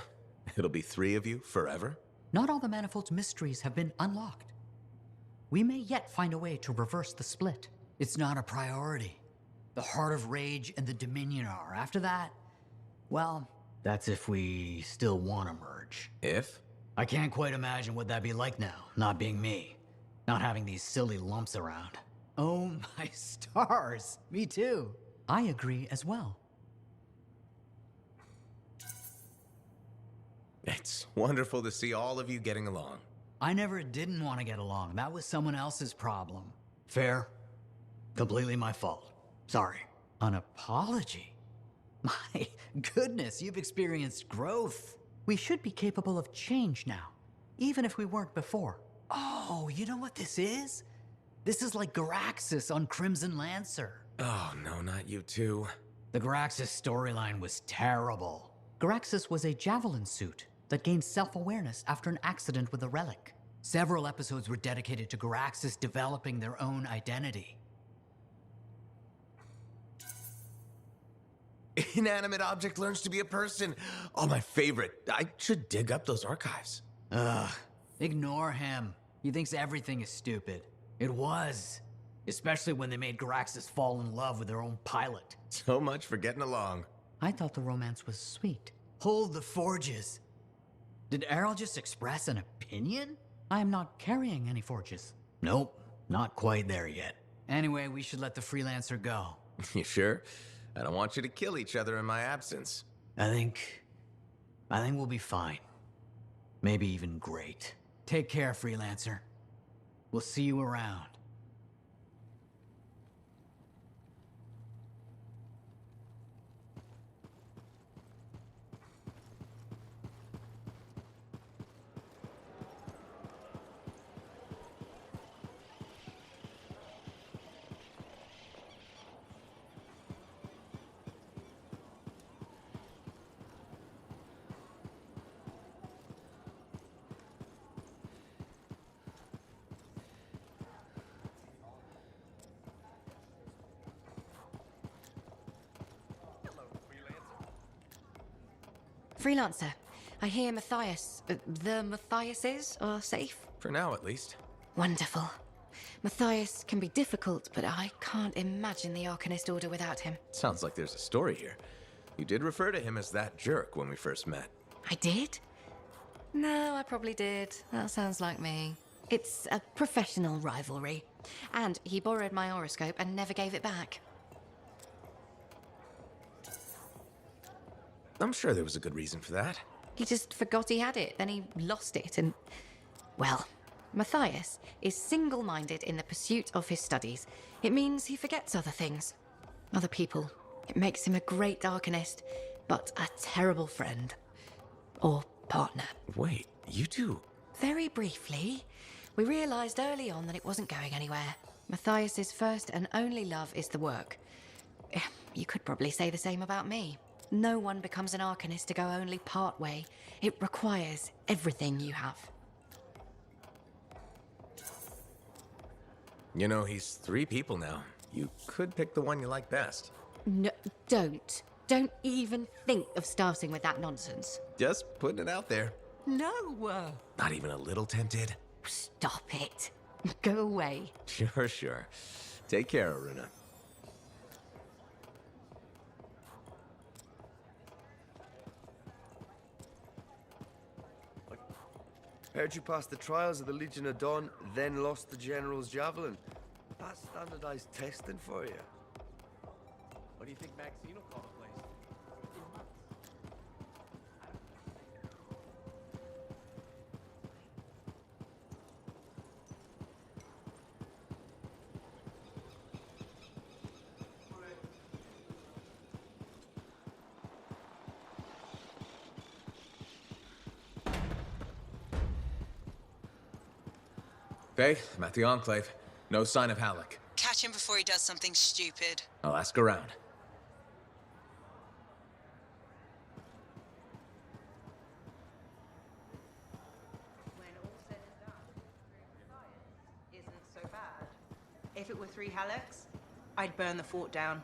It'll be 3 of you forever? Not all the Manifold's mysteries have been unlocked. We may yet find a way to reverse the split. It's not a priority. The Heart of Rage and the Dominion are. After that, well, that's if we still want to merge. If? I can't quite imagine what that'd be like now, not being me. Not having these silly lumps around. Oh my stars, me too. I agree as well. It's wonderful to see all of you getting along. I never didn't want to get along. That was someone else's problem. Fair. Completely my fault. Sorry. An apology? My goodness, you've experienced growth. We should be capable of change now, even if we weren't before. Oh, you know what this is? This is like Garaxus on Crimson Lancer. Oh, no, not you two. The Garaxus storyline was terrible. Garaxus was a javelin suit that gained self-awareness after an accident with a relic. Several episodes were dedicated to Garaxus developing their own identity. Inanimate object learns to be a person. Oh, my favorite. I should dig up those archives. Ugh. Ignore him. He thinks everything is stupid. It was. Especially when they made Garaxus fall in love with their own pilot. So much for getting along. I thought the romance was sweet. Hold the forges. Did Errol just express an opinion? I am not carrying any forges. Nope, not quite there yet. Anyway, we should let the freelancer go. You sure? I don't want you to kill each other in my absence. I think we'll be fine. Maybe even great. Take care, freelancer. We'll see you around. Freelancer, I hear the Matthiases are safe? For now, at least. Wonderful. Matthias can be difficult, but I can't imagine the Arcanist Order without him. Sounds like there's a story here. You did refer to him as that jerk when we first met. I did? No, I probably did. That sounds like me. It's a professional rivalry. And he borrowed my horoscope and never gave it back. I'm sure there was a good reason for that. He just forgot he had it, then he lost it, and... Well, Matthias is single-minded in the pursuit of his studies. It means he forgets other things. Other people. It makes him a great Arcanist, but a terrible friend. Or partner. Wait, you two... Very briefly, we realized early on that it wasn't going anywhere. Matthias's first and only love is the work. You could probably say the same about me. No one becomes an Arcanist to go only part way. It requires everything you have. You know, he's 3 people now. You could pick the one you like best. No, don't. Don't even think of starting with that nonsense. Just putting it out there. No! Not even a little tempted? Stop it. Go away. Sure. Take care, Aruna. Heard you passed the trials of the Legion of Dawn, then lost the General's Javelin. That's standardized testing for you. What do you think Maxine will call the place? Faye, I'm at the Enclave. No sign of Halleck. Catch him before he does something stupid. I'll ask around. When all said and done, isn't so bad. If it were 3 Hallecks, I'd burn the fort down.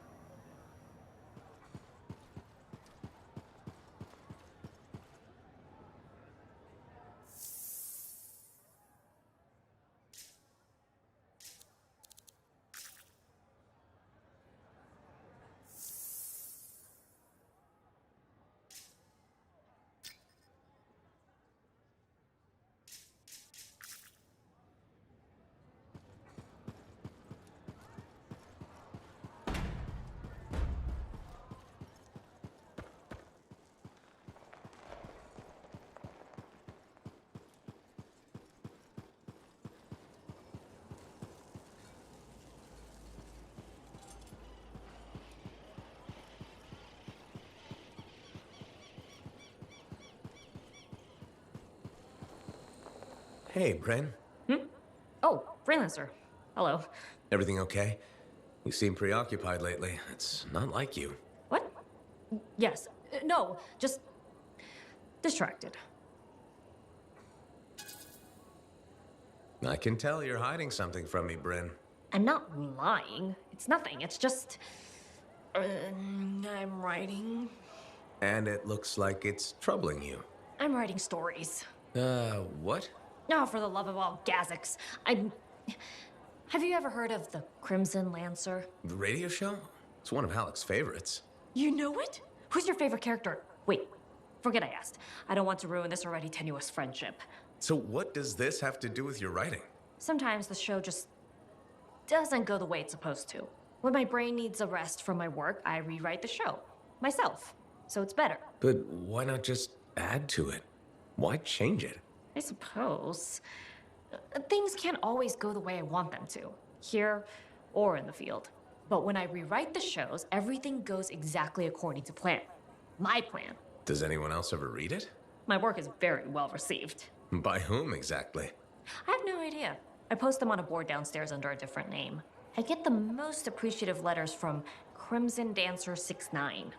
Hey, Bryn. Oh, freelancer. Hello. Everything okay? You seem preoccupied lately. It's not like you. What? Yes. No, just distracted. I can tell you're hiding something from me, Bryn. I'm not lying. It's nothing. It's just. I'm writing. And it looks like it's troubling you. I'm writing stories. What? Oh, for the love of all Gazics. Have you ever heard of the Crimson Lancer? The radio show? It's one of Halleck's favorites. You know it? Who's your favorite character? Wait, forget I asked. I don't want to ruin this already tenuous friendship. So what does this have to do with your writing? Sometimes the show just doesn't go the way it's supposed to. When my brain needs a rest from my work, I rewrite the show. Myself. So it's better. But why not just add to it? Why change it? I suppose. Things can't always go the way I want them to, here or in the field. But when I rewrite the shows, everything goes exactly according to plan. My plan. Does anyone else ever read it? My work is very well received. By whom exactly? I have no idea. I post them on a board downstairs under a different name. I get the most appreciative letters from Crimson Dancer 69.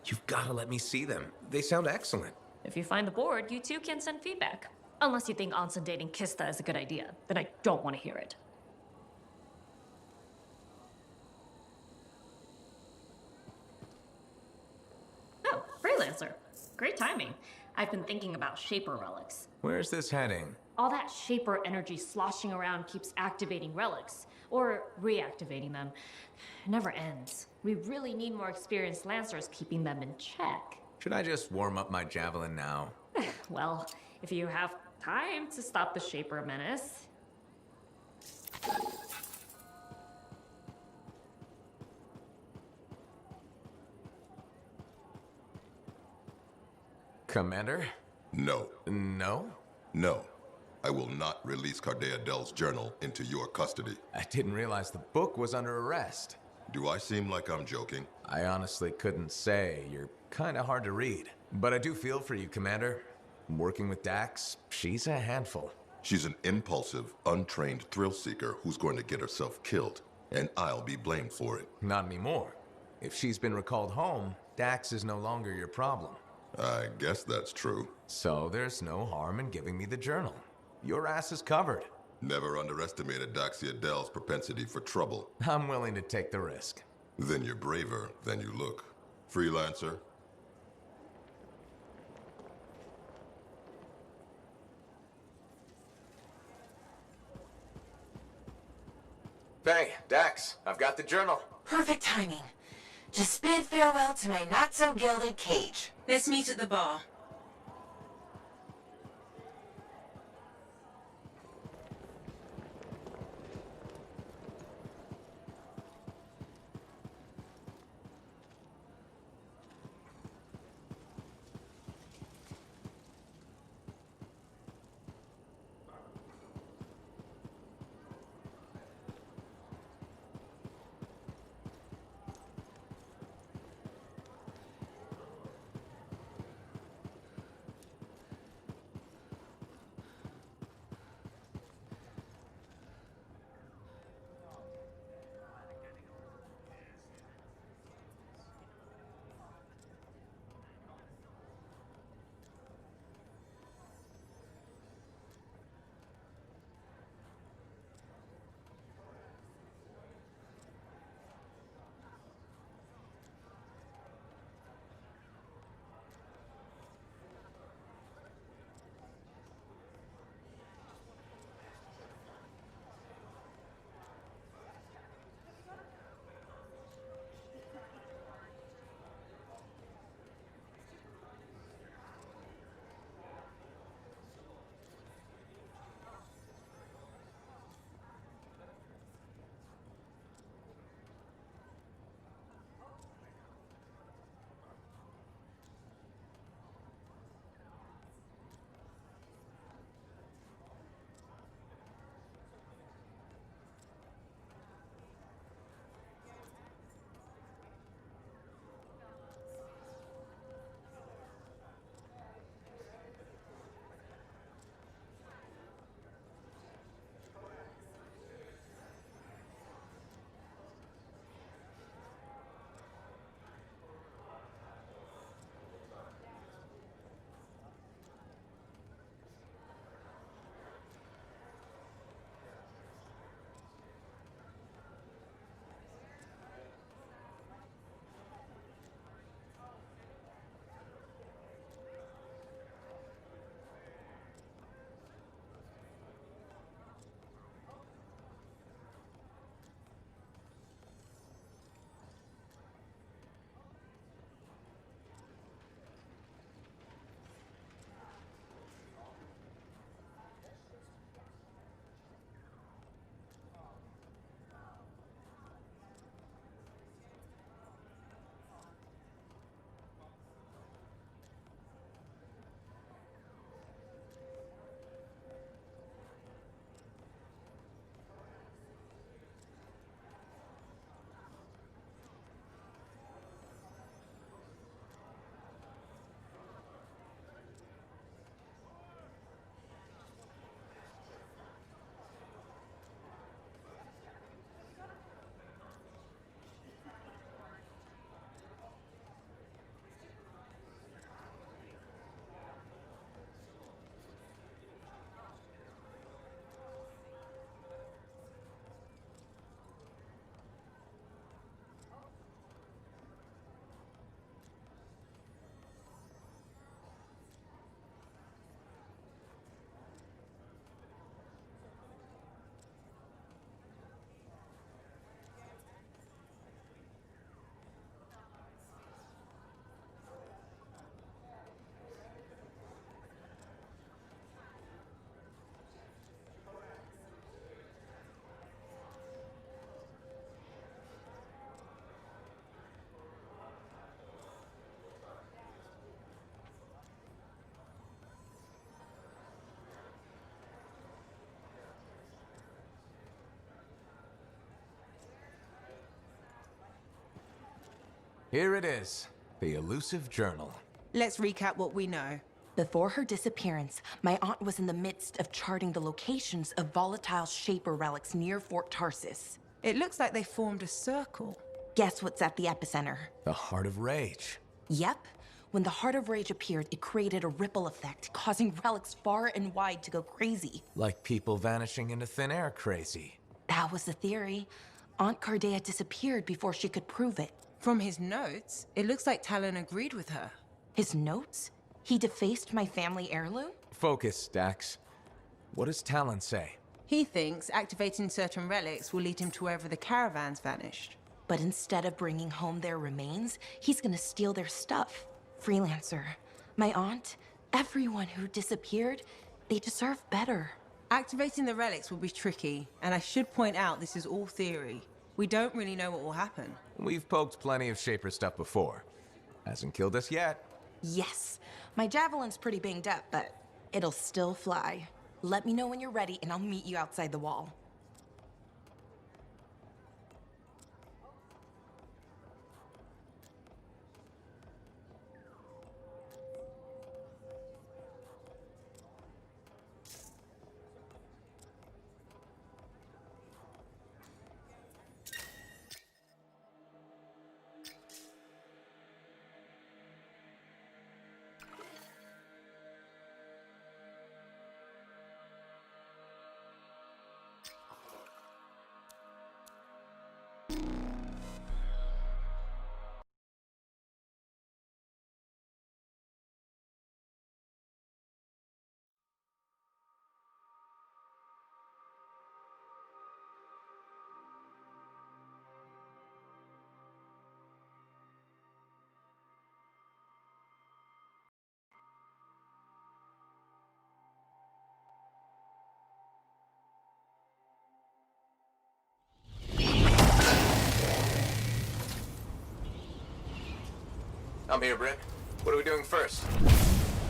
You've got to let me see them. They sound excellent. If you find the board, you too can send feedback. Unless you think Anson dating Kista is a good idea, then I don't want to hear it. Oh, freelancer. Great timing. I've been thinking about Shaper relics. Where's this heading? All that Shaper energy sloshing around keeps activating relics, or reactivating them. It never ends. We really need more experienced Lancers keeping them in check. Should I just warm up my javelin now? Well, if you have time to stop the Shaper menace. Commander? No. No? No. I will not release Cardea Dell's journal into your custody. I didn't realize the book was under arrest. Do I seem like I'm joking? I honestly couldn't say. You're kind of hard to read. But I do feel for you, Commander. Working with Dax, she's a handful. She's an impulsive, untrained thrill seeker who's going to get herself killed. And I'll be blamed for it. Not anymore. If she's been recalled home, Dax is no longer your problem. I guess that's true. So there's no harm in giving me the journal. Your ass is covered. Never underestimated Daxia Dell's propensity for trouble. I'm willing to take the risk. Then you're braver than you look. Freelancer? Faye, Dax, I've got the journal. Perfect timing. Just bid farewell to my not-so-gilded cage. Let's meet at the bar. Here it is, the elusive journal. Let's recap what we know. Before her disappearance, my aunt was in the midst of charting the locations of volatile Shaper relics near Fort Tarsis. It looks like they formed a circle. Guess what's at the epicenter? The Heart of Rage. Yep. When the Heart of Rage appeared, it created a ripple effect, causing relics far and wide to go crazy. Like people vanishing into thin air crazy. That was the theory. Aunt Cardea disappeared before she could prove it. From his notes, it looks like Talon agreed with her. His notes? He defaced my family heirloom? Focus, Dax. What does Talon say? He thinks activating certain relics will lead him to wherever the caravans vanished. But instead of bringing home their remains, he's gonna steal their stuff. Freelancer, my aunt, everyone who disappeared, they deserve better. Activating the relics will be tricky, and I should point out this is all theory. We don't really know what will happen. We've poked plenty of Shaper stuff before. Hasn't killed us yet. Yes, my javelin's pretty banged up, but it'll still fly. Let me know when you're ready, and I'll meet you outside the wall. I'm here, Bryn. What are we doing first?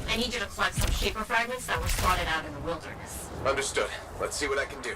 I need you to collect some Shaper fragments that were spotted out in the wilderness. Understood. Let's see what I can do.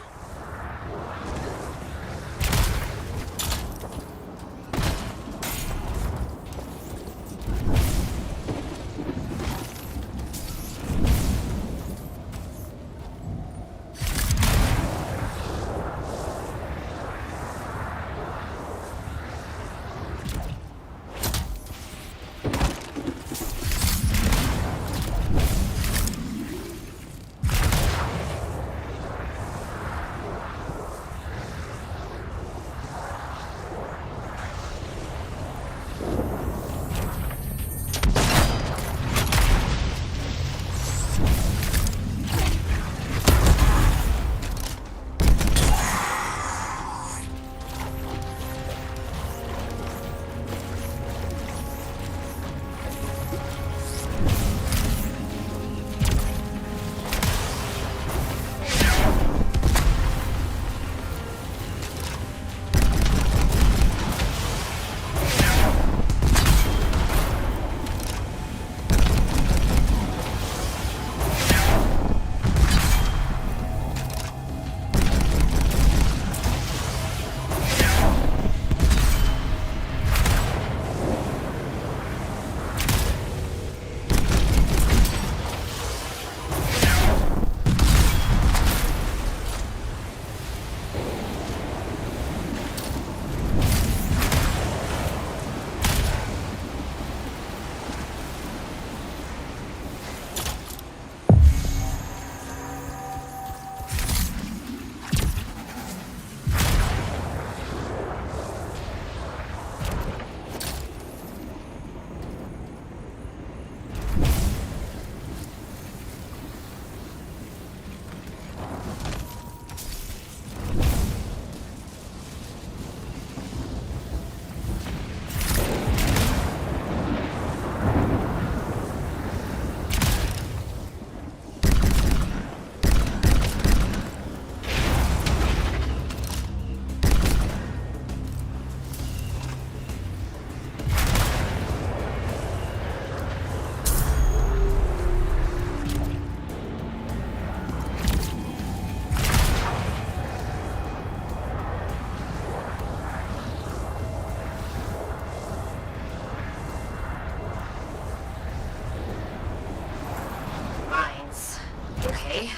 Okay,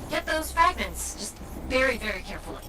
get those fragments. Just very, very carefully.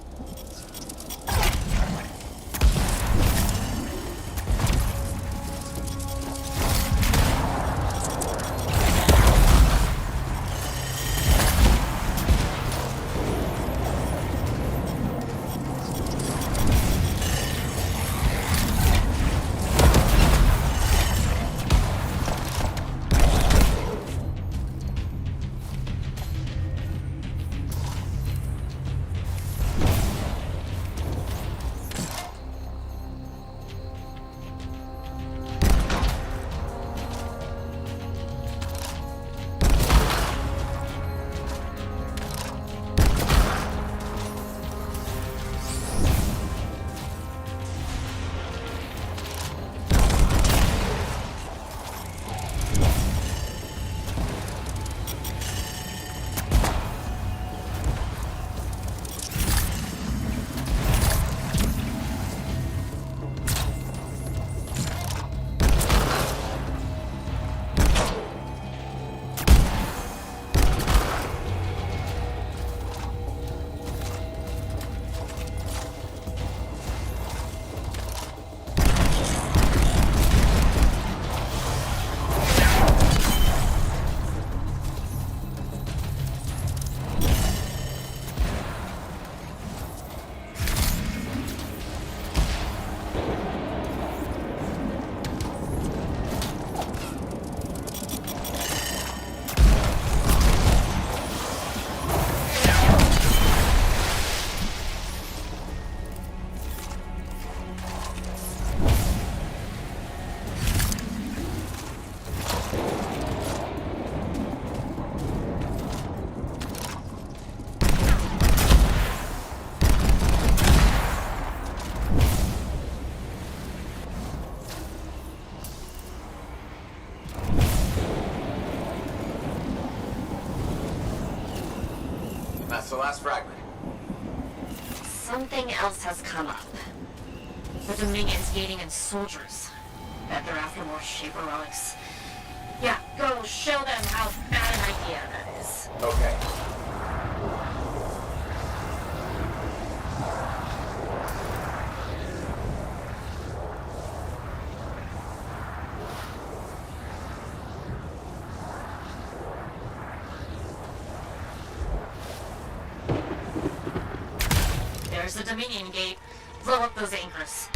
That's the last fragment. Something else has come up. The Dominion's gaining in soldiers. Bet they're after more Shaper relics. Yeah, go show them how bad an idea that is. Okay. There's the Dominion gate. Blow up those anchors.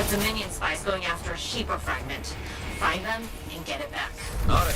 Dominion spies going after a Sheeper fragment. Find them and get it back. On it.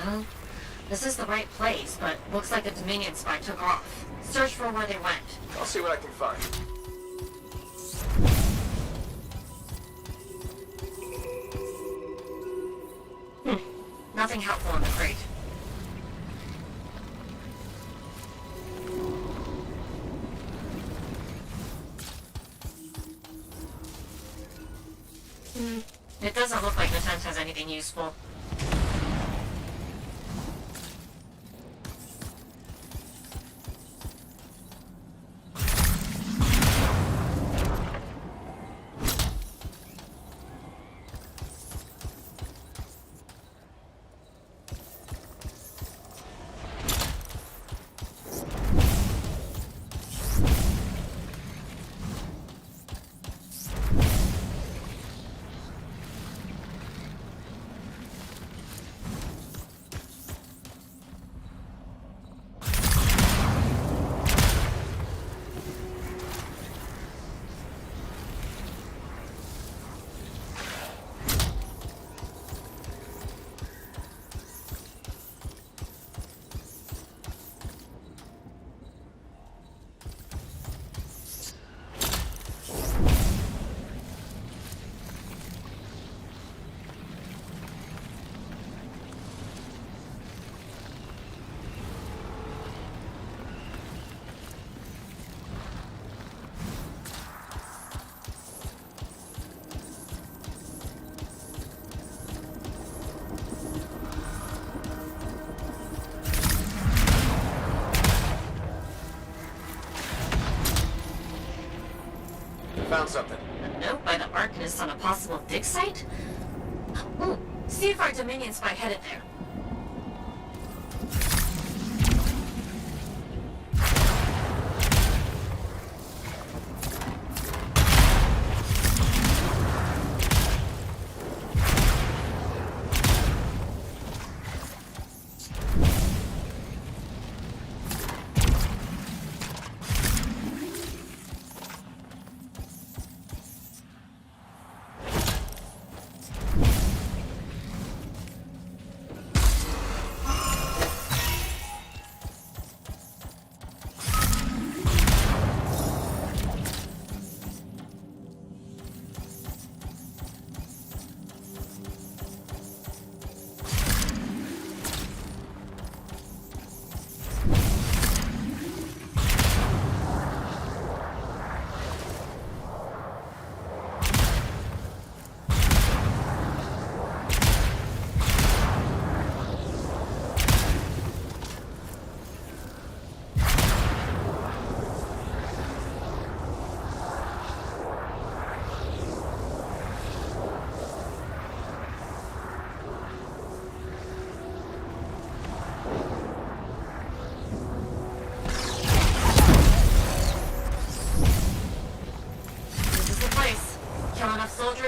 Well, this is the right place, but looks like a Dominion spy took off. Search for where they went. I'll see what I can find. Nothing helpful in the crate. It doesn't look like the tent has anything useful. Found something. A note by the Arcanist on a possible dig site? Ooh, see if our Dominion spy headed there.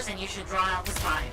And you should draw out the spy.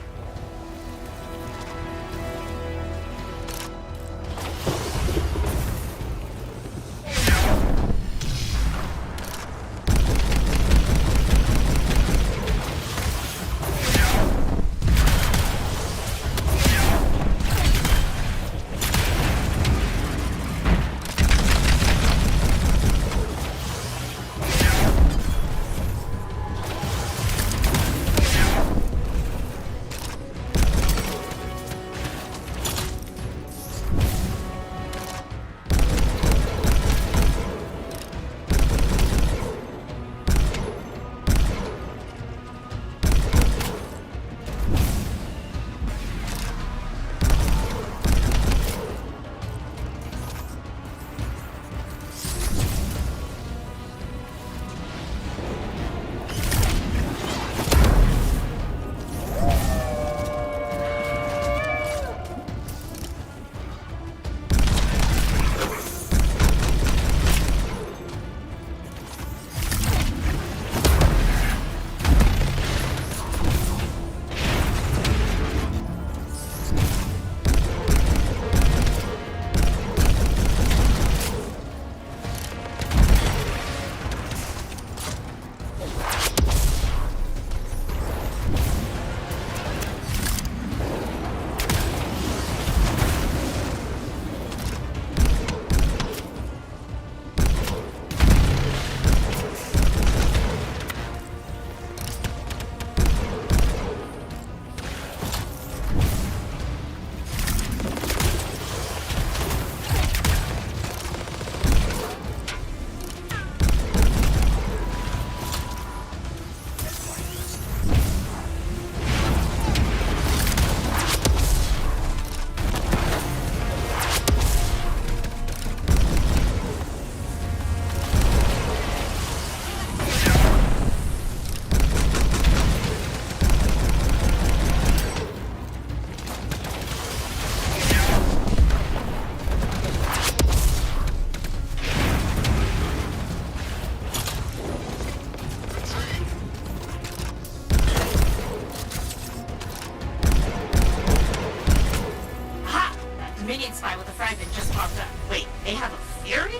Dominion spy with a fragment just popped up. Wait, they have a theory?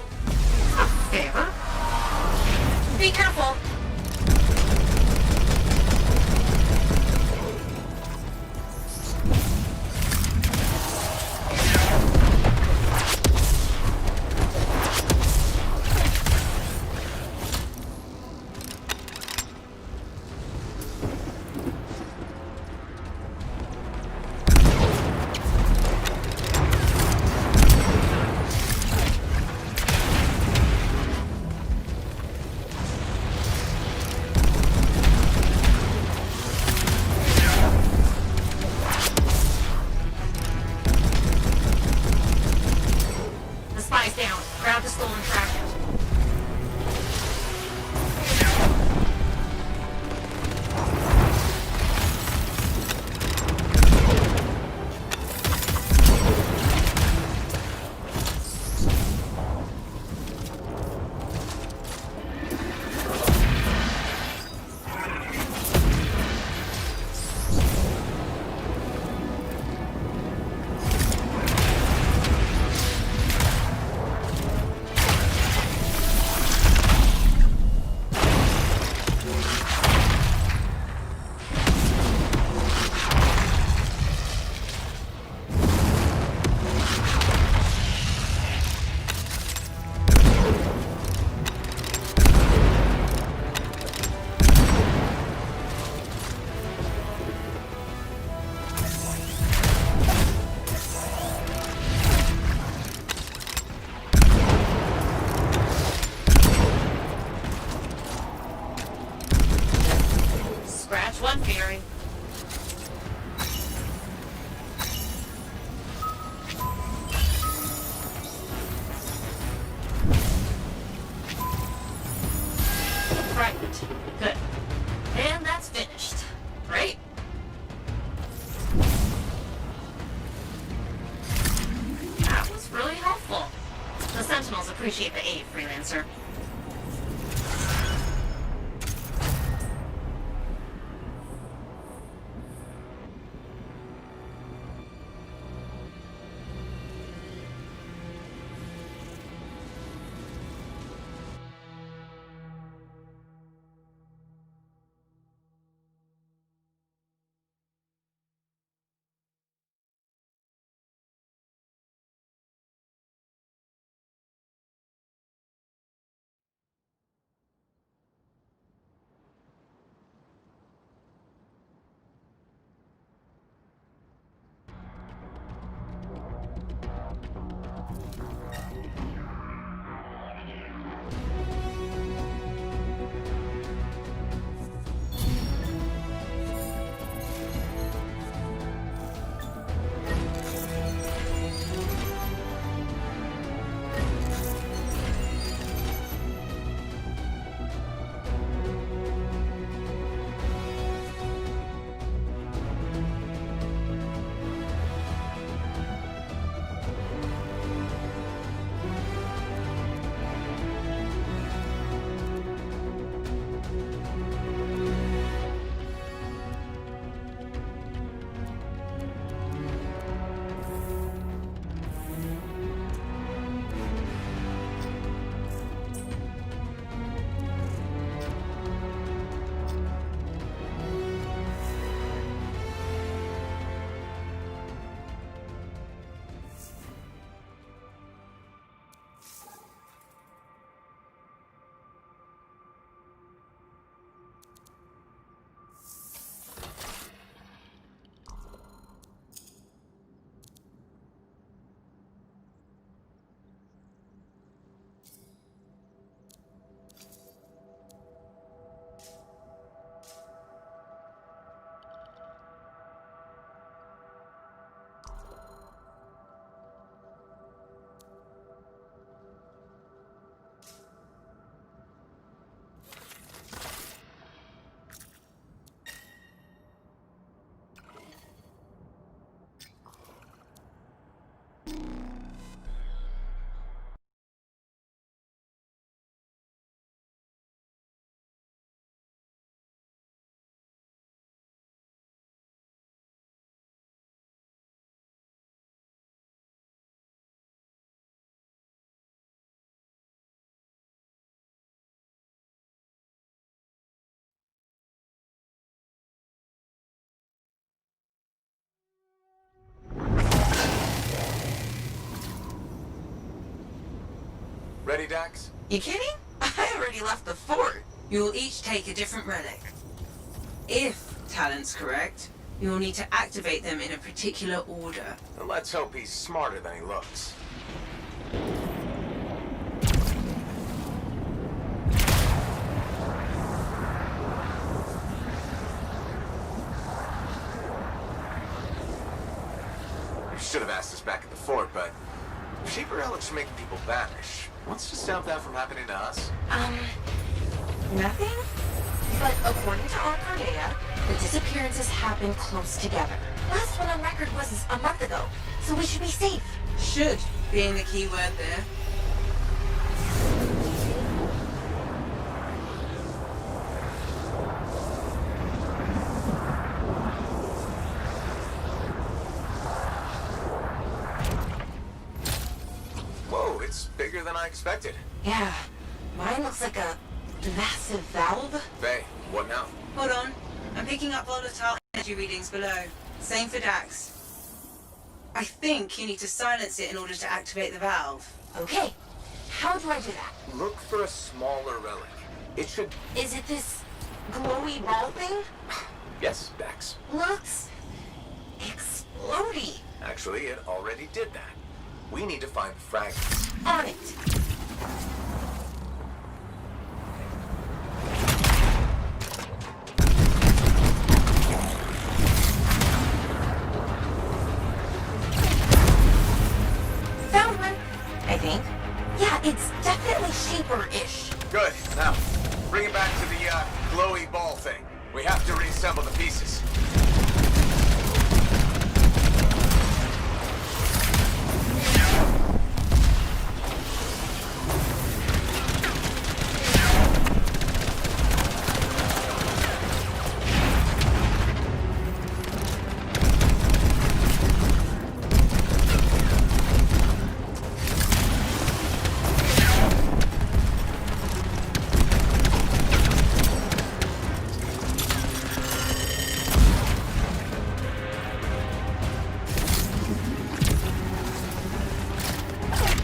A favor? Be careful! One theory. Fragment. Good. And that's finished. Great. That was really helpful. The Sentinels appreciate the aid, Freelancer. Ready, Dax? You kidding? I already left the fort. You'll each take a different relic. If talent's correct, you'll need to activate them in a particular order. And let's hope he's smarter than he looks. You should have asked us back at the fort, but Shaper relics make people vanish. What's to stop that from happening to us? Nothing? But according to Arcadia, the disappearances happen close together. Last one on record was a month ago, so we should be safe. Should being the key word there. Whoa, it's bigger than I expected. Yeah, mine looks like a massive valve. Faye, what now? Hold on. I'm picking up volatile energy readings below. Same for Dax. I think you need to silence it in order to activate the valve. Okay, how do I do that? Look for a smaller relic. It should... Is it this glowy ball thing? Yes, Dax. Looks explodey. Actually, it already did that. We need to find the fragments. On it. Found one, I think. Yeah, it's definitely Shaper-ish. Good. Now, bring it back to the, glowy ball thing. We have to reassemble the pieces.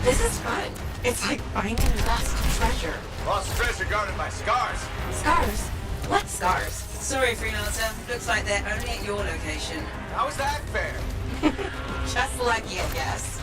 This is fun. It's like finding lost treasure. Lost treasure guarded by scars. Scars? What scars? Sorry, Freelancer. Looks like they're only at your location. How is that fair? Just lucky, I guess.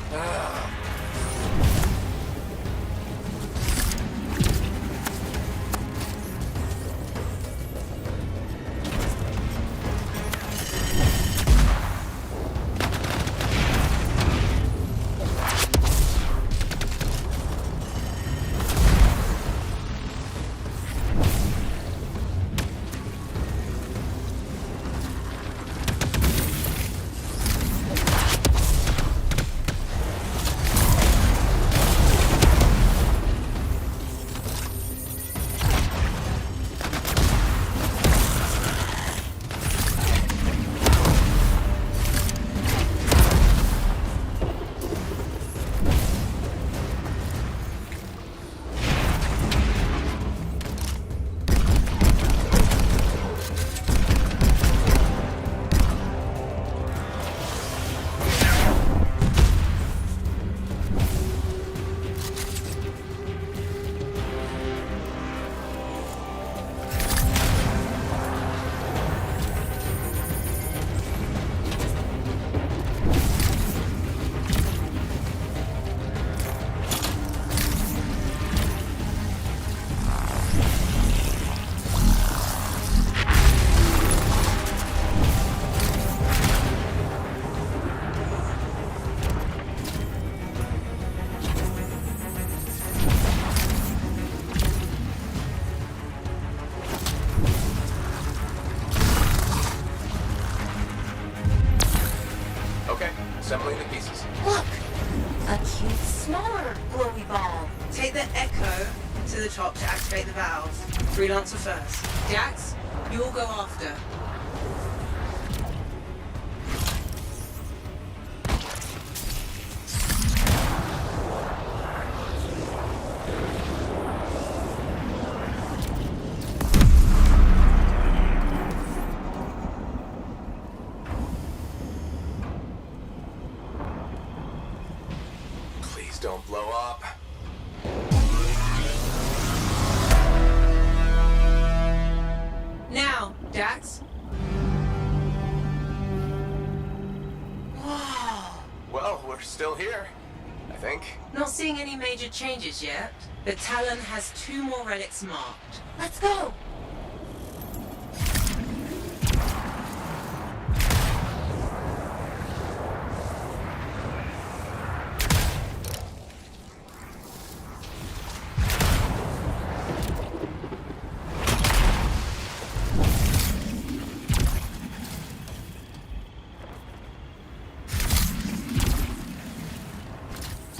Assembling the pieces. Look! A cute, smaller glowy ball. Take the Echo to the top to activate the valve. Freelancer first. Dax, you'll go after. Please don't blow up. Dax? Wow. Well, we're still here, I think. Not seeing any major changes yet, but Talon has 2 more relics marked. Let's go!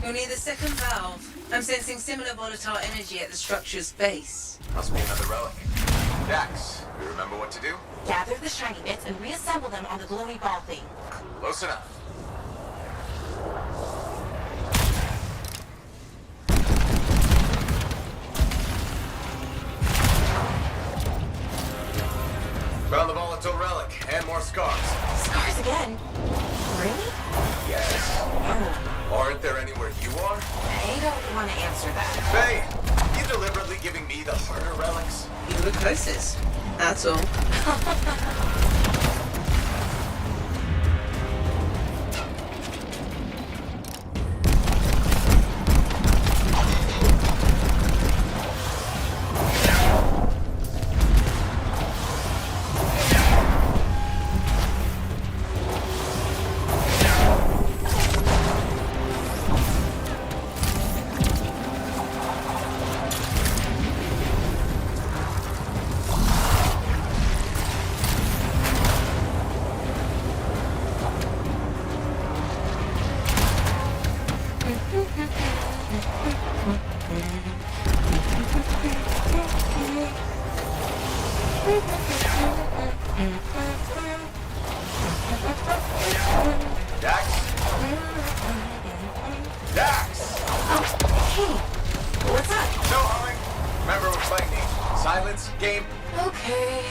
You'll need the second valve. I'm sensing similar volatile energy at the structure's base. Must be another relic. Dax, you remember what to do? Gather the shiny bits and reassemble them on the glowy ball thing. Close enough. Found the volatile relic and more scars. Scars again? Really? Yes. Oh. Aren't there anywhere you are? I don't want to answer that. Faye, you deliberately giving me the harder relics? You were closest. That's all. Dax? Dax! Hey, what's up? No humming. Remember we're playing the silence game? Okay.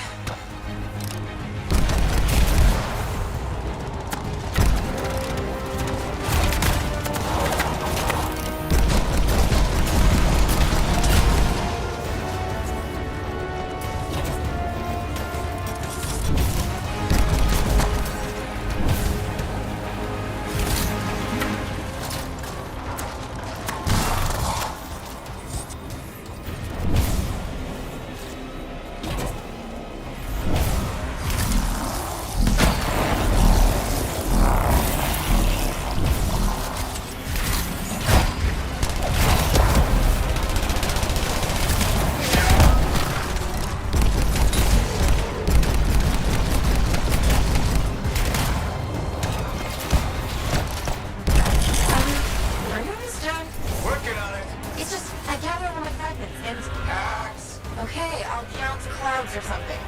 Okay, I'll count clouds or something.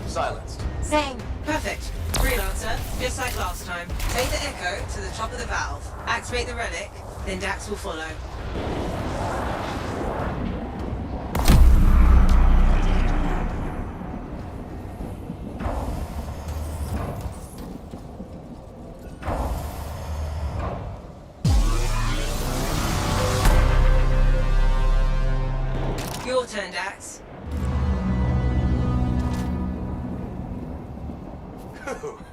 Silenced. Same. Perfect. Freelancer, just like last time. Take the Echo to the top of the valve, activate the relic, then Dax will follow. Your turn, Dax.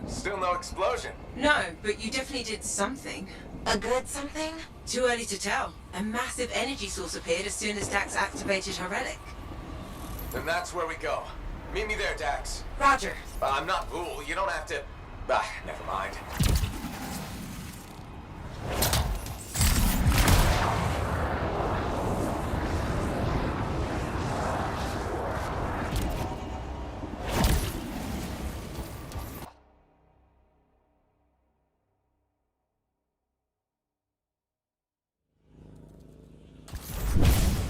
Still no explosion. No, but you definitely did something. A good something? Too early to tell. A massive energy source appeared as soon as Dax activated her relic. Then that's where we go. Meet me there, Dax. Roger. I'm not Boole. You don't have to... never mind.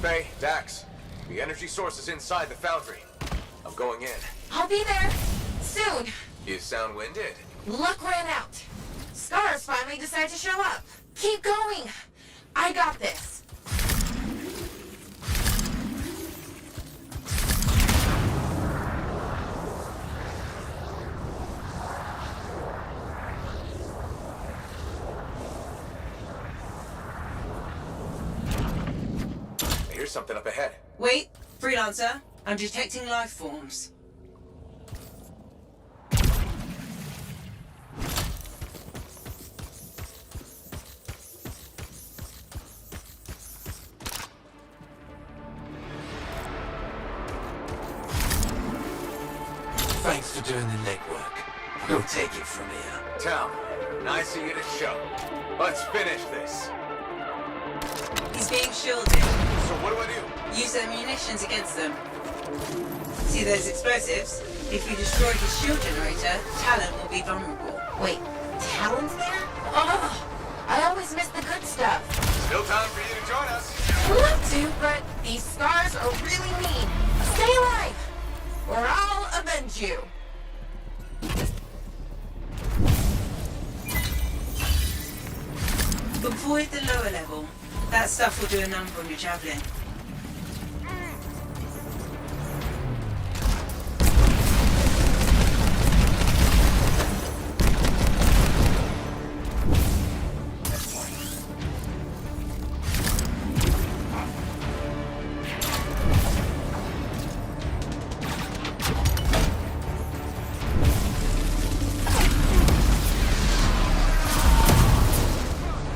Faye, Dax, the energy source is inside the foundry. I'm going in. I'll be there. Soon. You sound winded. Luck ran out. Scars finally decided to show up. Keep going. I got this. Here's something up ahead. Wait, freelancer. I'm detecting life forms. Thanks for doing the legwork. We'll take it from here. Tom, nice of you to show. Let's finish this. He's being shielded. So what do I do? Use their munitions against them. See those explosives? If you destroy his shield generator, Talon will be vulnerable. Wait, Talon's there? Oh, I always miss the good stuff. Still time for you to join us. Love to, but these scars are really mean. Stay alive, or I'll avenge you. Avoid the lower level. That stuff will do a number on your javelin.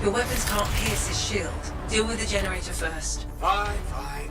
Your weapons can't pierce his shield. Deal with the generator first. Fine, fine.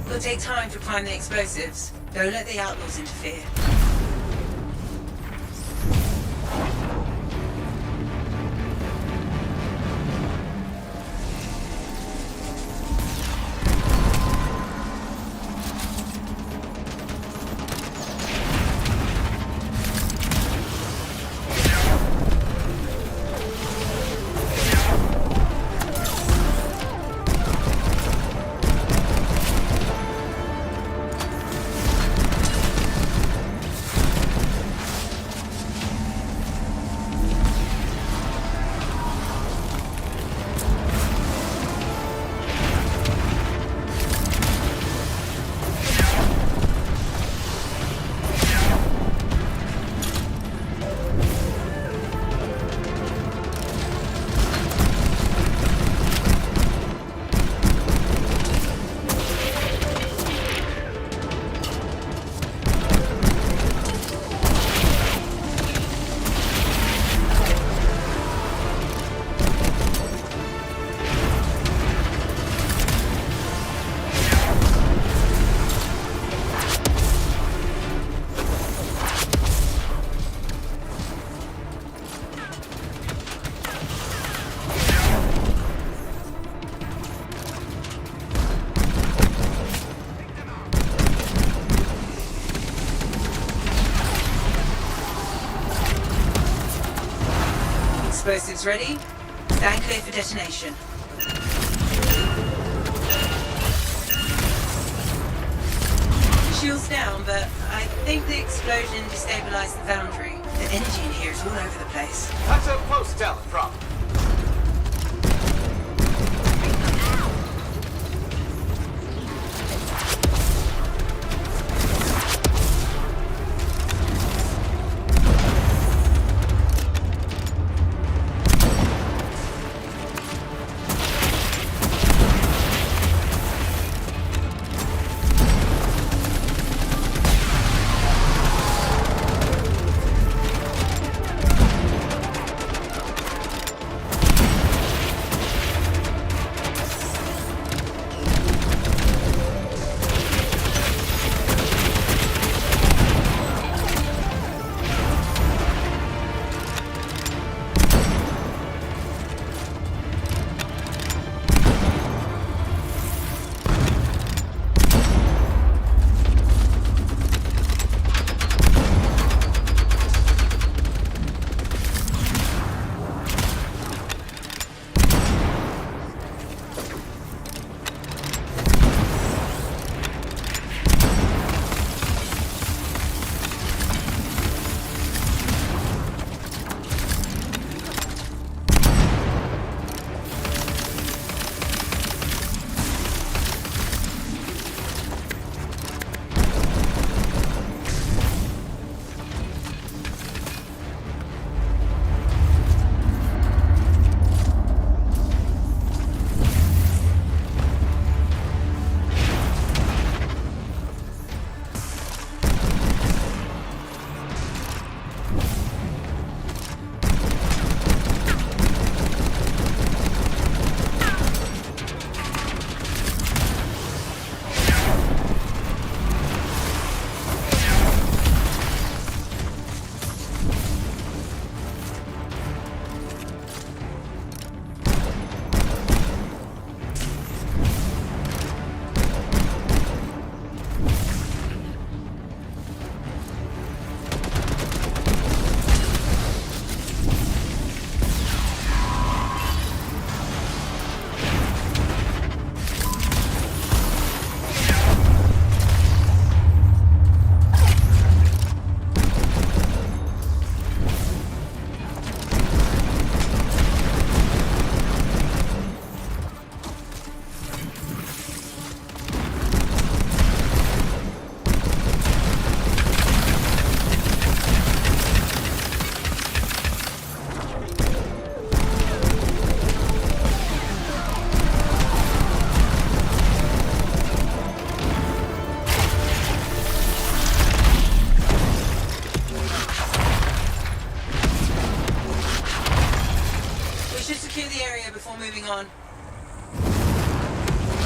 It'll take time to prime the explosives. Don't let the outlaws interfere. Explosives ready? Stand clear for detonation. Shield's down, but I think the explosion destabilized the foundry. The energy in here is all over the place. That's a post-talent problem.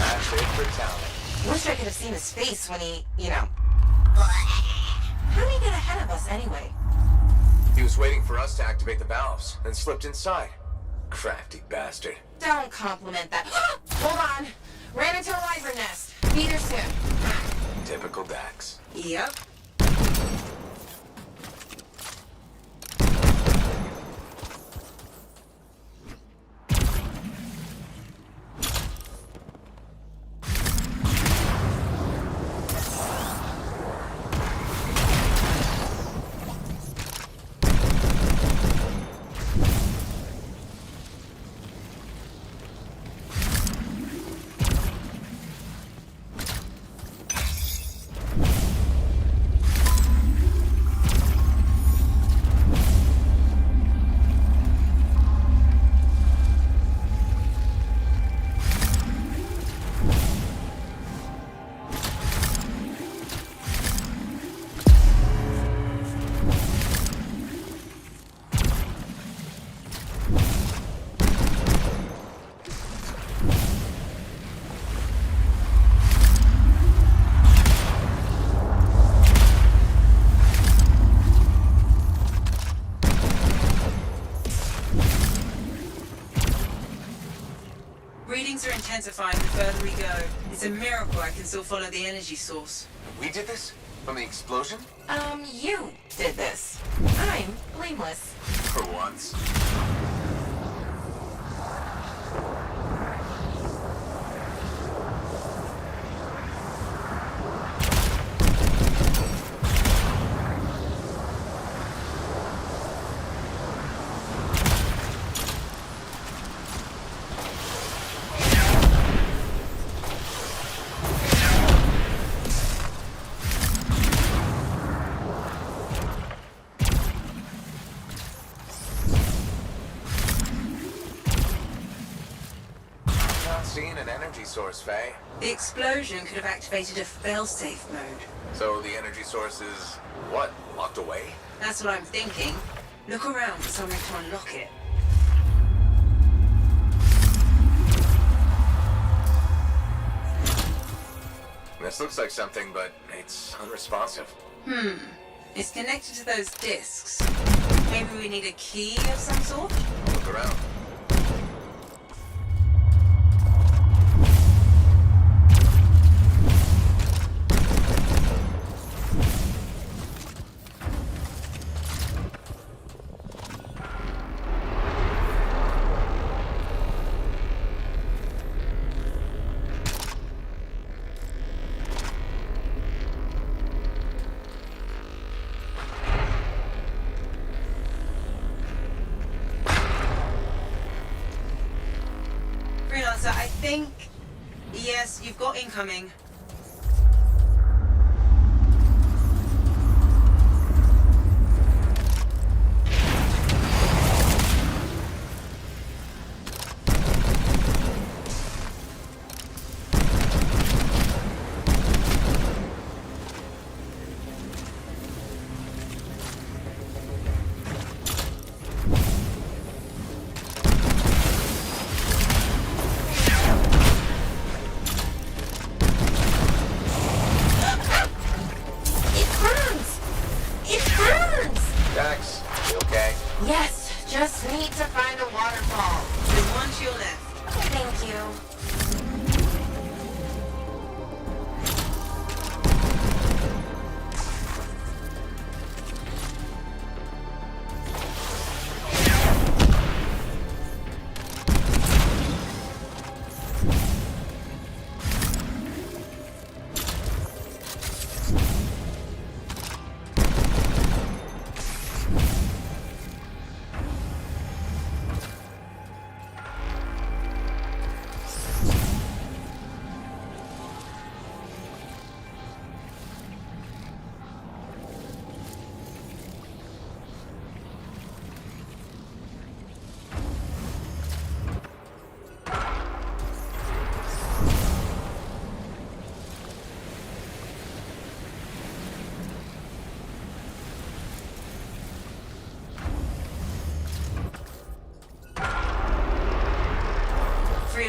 That's it for talent. Wish I could have seen his face when he, How did he get ahead of us anyway? He was waiting for us to activate the valves, then slipped inside. Crafty bastard. Don't compliment that. Hold on. Ran into a wyvern nest. Be there soon. Typical Dax. Yep. Readings are intensifying the further we go. It's a miracle I can still follow the energy source. We did this? From the explosion? You did this. I'm blameless. For once. Seeing an energy source, Faye. The explosion could have activated a failsafe mode. So the energy source is, what, locked away? That's what I'm thinking. Look around for something to unlock it. This looks like something, but it's unresponsive. It's connected to those discs. Maybe we need a key of some sort? I'll look around. Freelancer, I think... Yes, you've got incoming. Dax, you okay? Yes, just need to find a waterfall. There's one to your left. Thank you.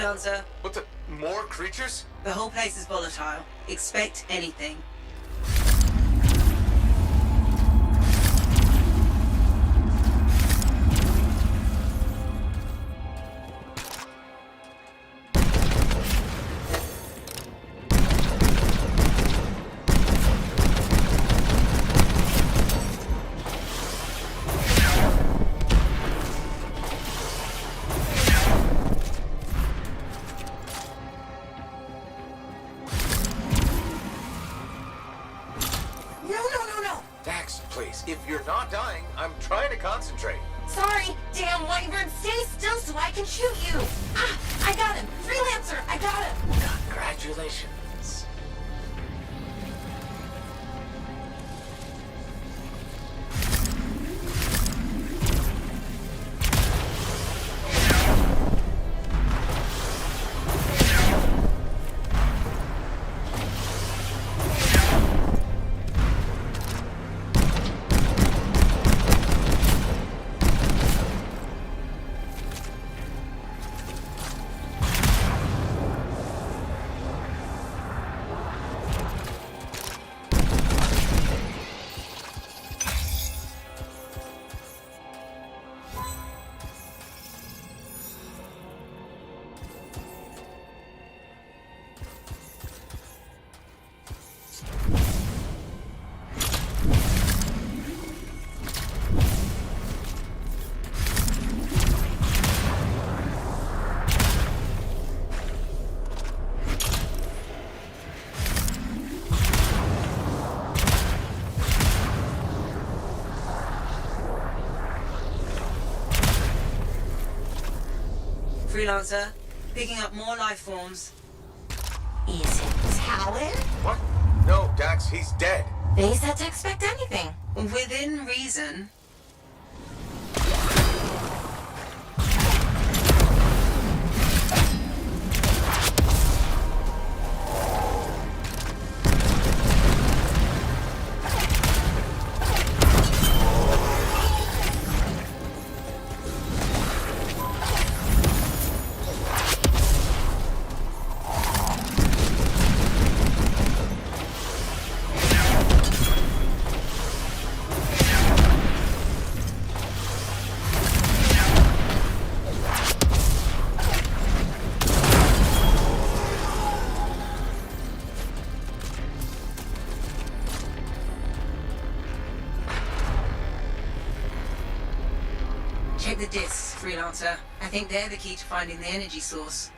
Freelancer. What the? More creatures? The whole place is volatile. Expect anything. If you're not dying, I'm trying to concentrate. Sorry, damn wyvern, stay still so I can shoot you. Ah, I got him. Freelancer, I got him. Congratulations. Freelancer, picking up more life forms. Is it Talon? What? No, Dax, he's dead. They said to expect anything. Within reason. Check the discs, Freelancer. I think they're the key to finding the energy source.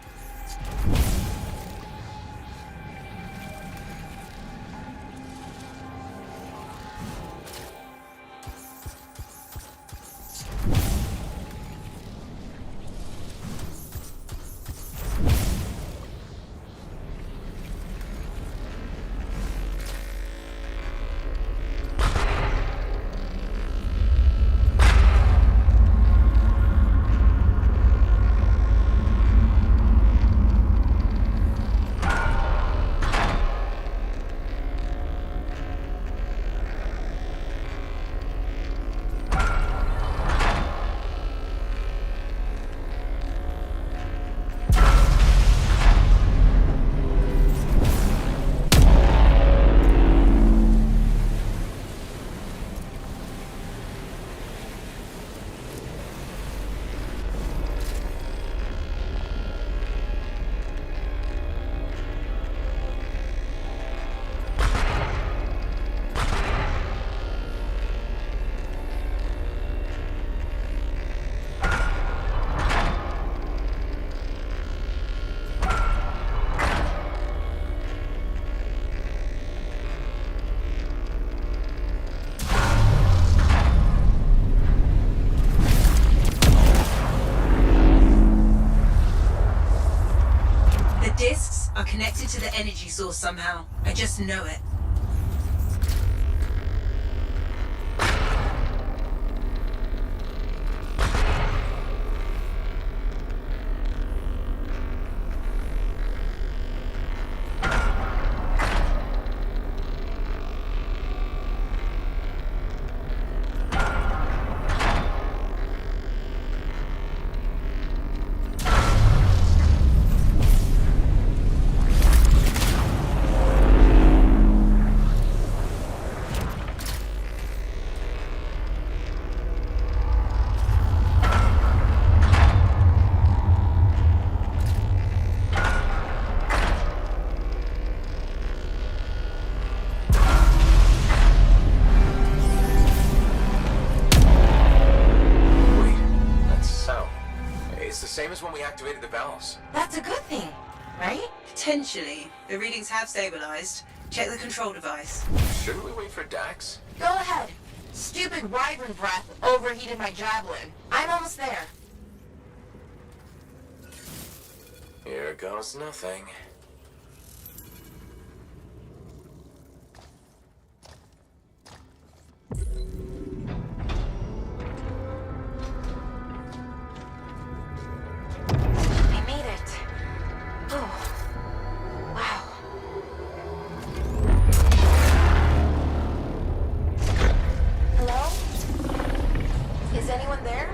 Discs are connected to the energy source somehow. I just know it. as when we activated the valves. That's a good thing, right? Potentially. The readings have stabilized. Check the control device. Shouldn't we wait for Dax? Go ahead. Stupid wyvern breath overheated my javelin. I'm almost there. Here goes nothing. I made it. Oh. Wow. Hello? Is anyone there?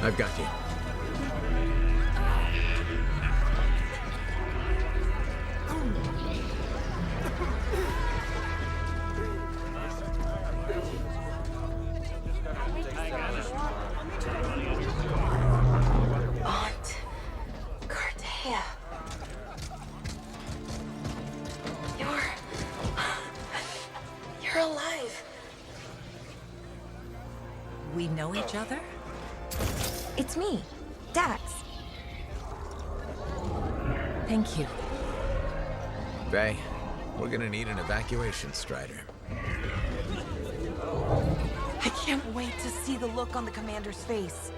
I've got you. Aunt Cartea. You're alive. We know each other? It's me, Dax. Thank you. Faye, we're gonna need an evacuation strider. I can't wait to see the look on the commander's face.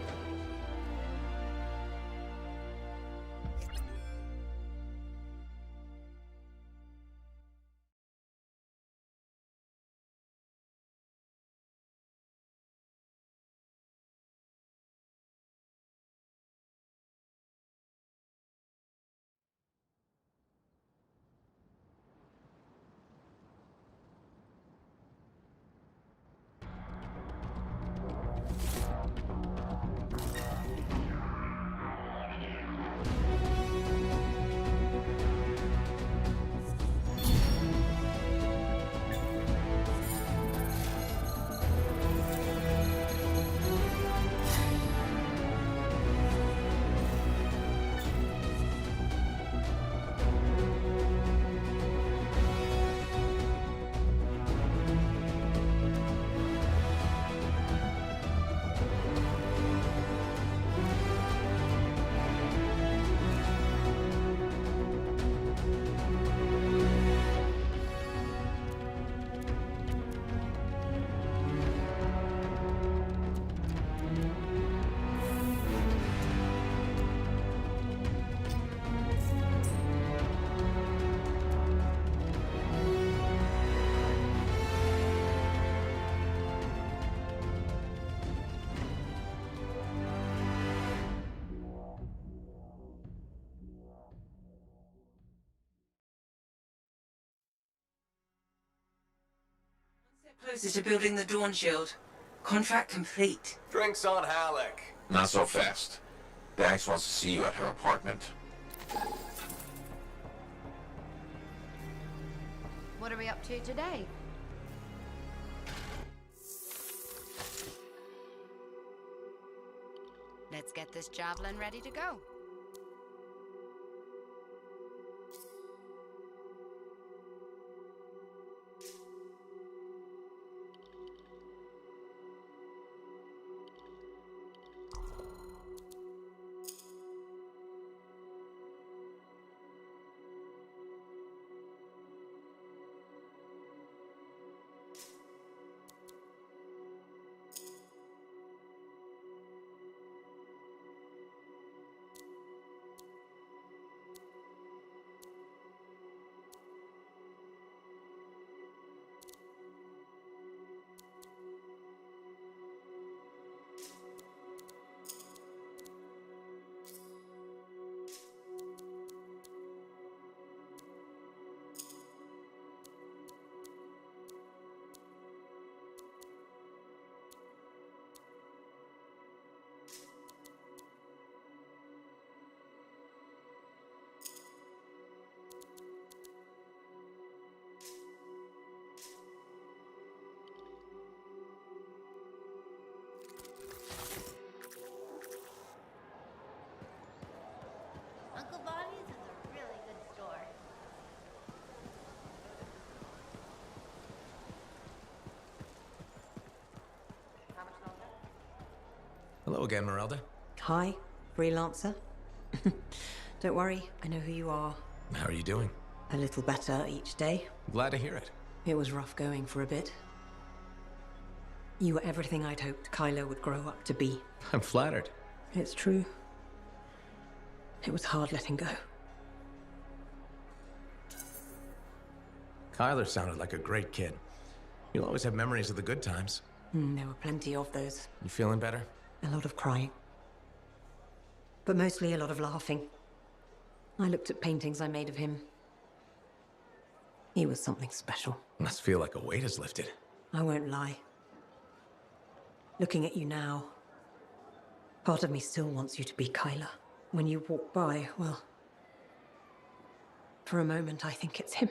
Closer to building the Dawn Shield. Contract complete. Drinks on Halleck. Not so fast. Dax wants to see you at her apartment. What are we up to today? Let's get this javelin ready to go. Hello again, Merelda. Hi, freelancer. Don't worry, I know who you are. How are you doing? A little better each day. Glad to hear it. It was rough going for a bit. You were everything I'd hoped Kylo would grow up to be. I'm flattered. It's true. It was hard letting go. Kyler sounded like a great kid. You'll always have memories of the good times. There were plenty of those. You feeling better? A lot of crying. But mostly a lot of laughing. I looked at paintings I made of him. He was something special. Must feel like a weight is lifted. I won't lie. Looking at you now, part of me still wants you to be Kyler. When you walk by, well, for a moment I think it's him.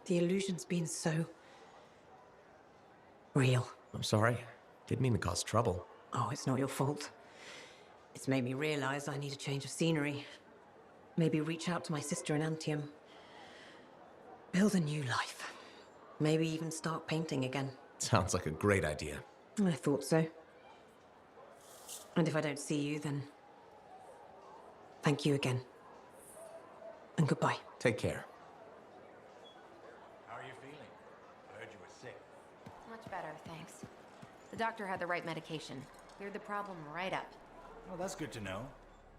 The illusion's been so real. I'm sorry. Didn't mean to cause trouble. Oh, it's not your fault. It's made me realize I need a change of scenery. Maybe reach out to my sister in Anthem. Build a new life. Maybe even start painting again. Sounds like a great idea. I thought so. And if I don't see you, then thank you again. And goodbye. Take care. How are you feeling? I heard you were sick. Much better, thanks. The doctor had the right medication. Cleared the problem right up. Well, that's good to know.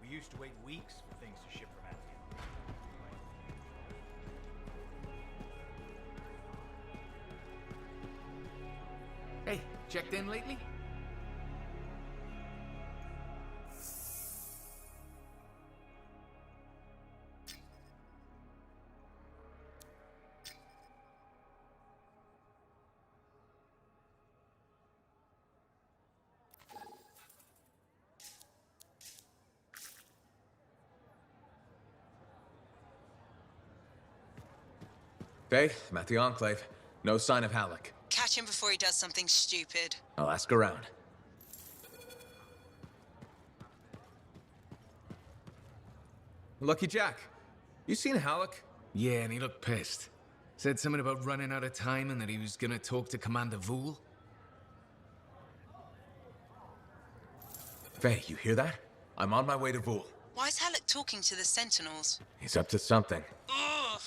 We used to wait weeks for things to ship from Anthem. Hey, checked in lately? Faye, I'm at the Enclave. No sign of Halleck. Catch him before he does something stupid. I'll ask around. Lucky Jack, you seen Halleck? Yeah, and he looked pissed. Said something about running out of time and that he was gonna talk to Commander Vool. Faye, you hear that? I'm on my way to Vool. Why is Halleck talking to the Sentinels? He's up to something. Ugh!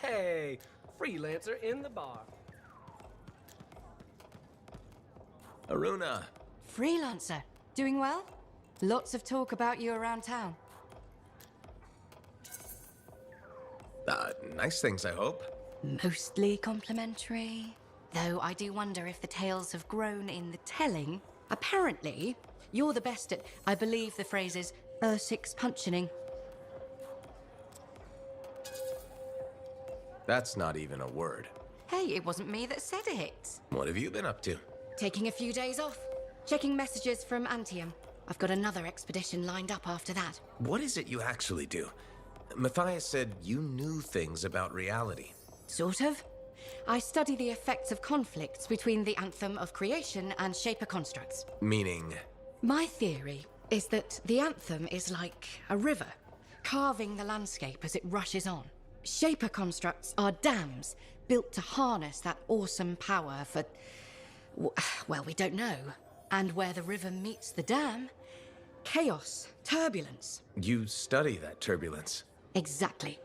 Hey, freelancer in the bar. Aruna. Freelancer. Doing well? Lots of talk about you around town. Nice things, I hope. Mostly complimentary. Though I do wonder if the tales have grown in the telling. Apparently, you're the best at, I believe the phrase is, six punching. That's not even a word. Hey, it wasn't me that said it. What have you been up to? Taking a few days off. Checking messages from Anthem. I've got another expedition lined up after that. What is it you actually do? Matthias said you knew things about reality. Sort of. I study the effects of conflicts between the Anthem of creation and Shaper constructs. Meaning? My theory is that the Anthem is like a river, carving the landscape as it rushes on. Shaper constructs are dams built to harness that awesome power for, well, we don't know. And where the river meets the dam, chaos, turbulence. You study that turbulence. Exactly.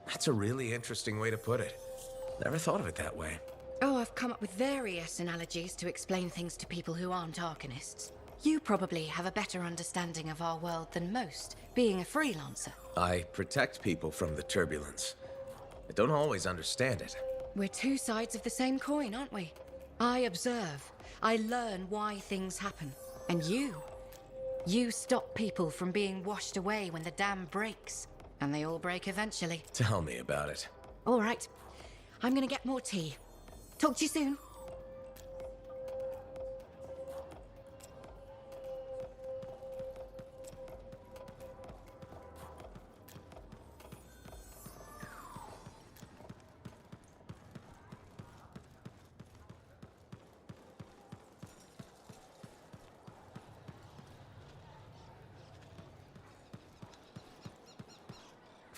That's a really interesting way to put it. Never thought of it that way. Oh, I've come up with various analogies to explain things to people who aren't Arcanists. You probably have a better understanding of our world than most, being a freelancer. I protect people from the turbulence. I don't always understand it. We're two sides of the same coin, aren't we? I observe. I learn why things happen. And you stop people from being washed away when the dam breaks. And they all break eventually. Tell me about it. All right. I'm gonna get more tea. Talk to you soon.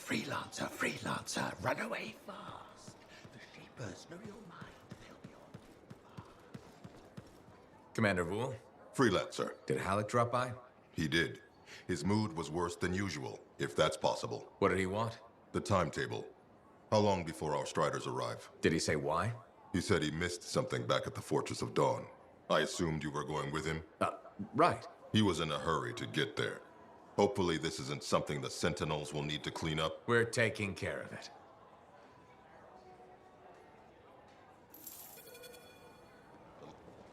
Freelancer, freelancer, run away fast. The Shapers know your mind. They'll be on. Commander Vool? Freelancer. Did Halleck drop by? He did. His mood was worse than usual, if that's possible. What did he want? The timetable. How long before our Striders arrive? Did he say why? He said he missed something back at the Fortress of Dawn. I assumed you were going with him? Right. He was in a hurry to get there. Hopefully this isn't something the Sentinels will need to clean up. We're taking care of it.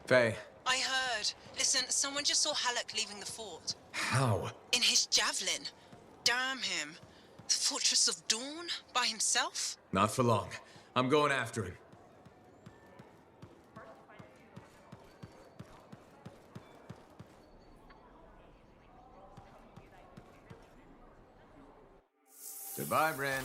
Faye. I heard. Listen, someone just saw Halleck leaving the fort. How? In his javelin. Damn him. The Fortress of Dawn? By himself? Not for long. I'm going after him. Goodbye, Bren.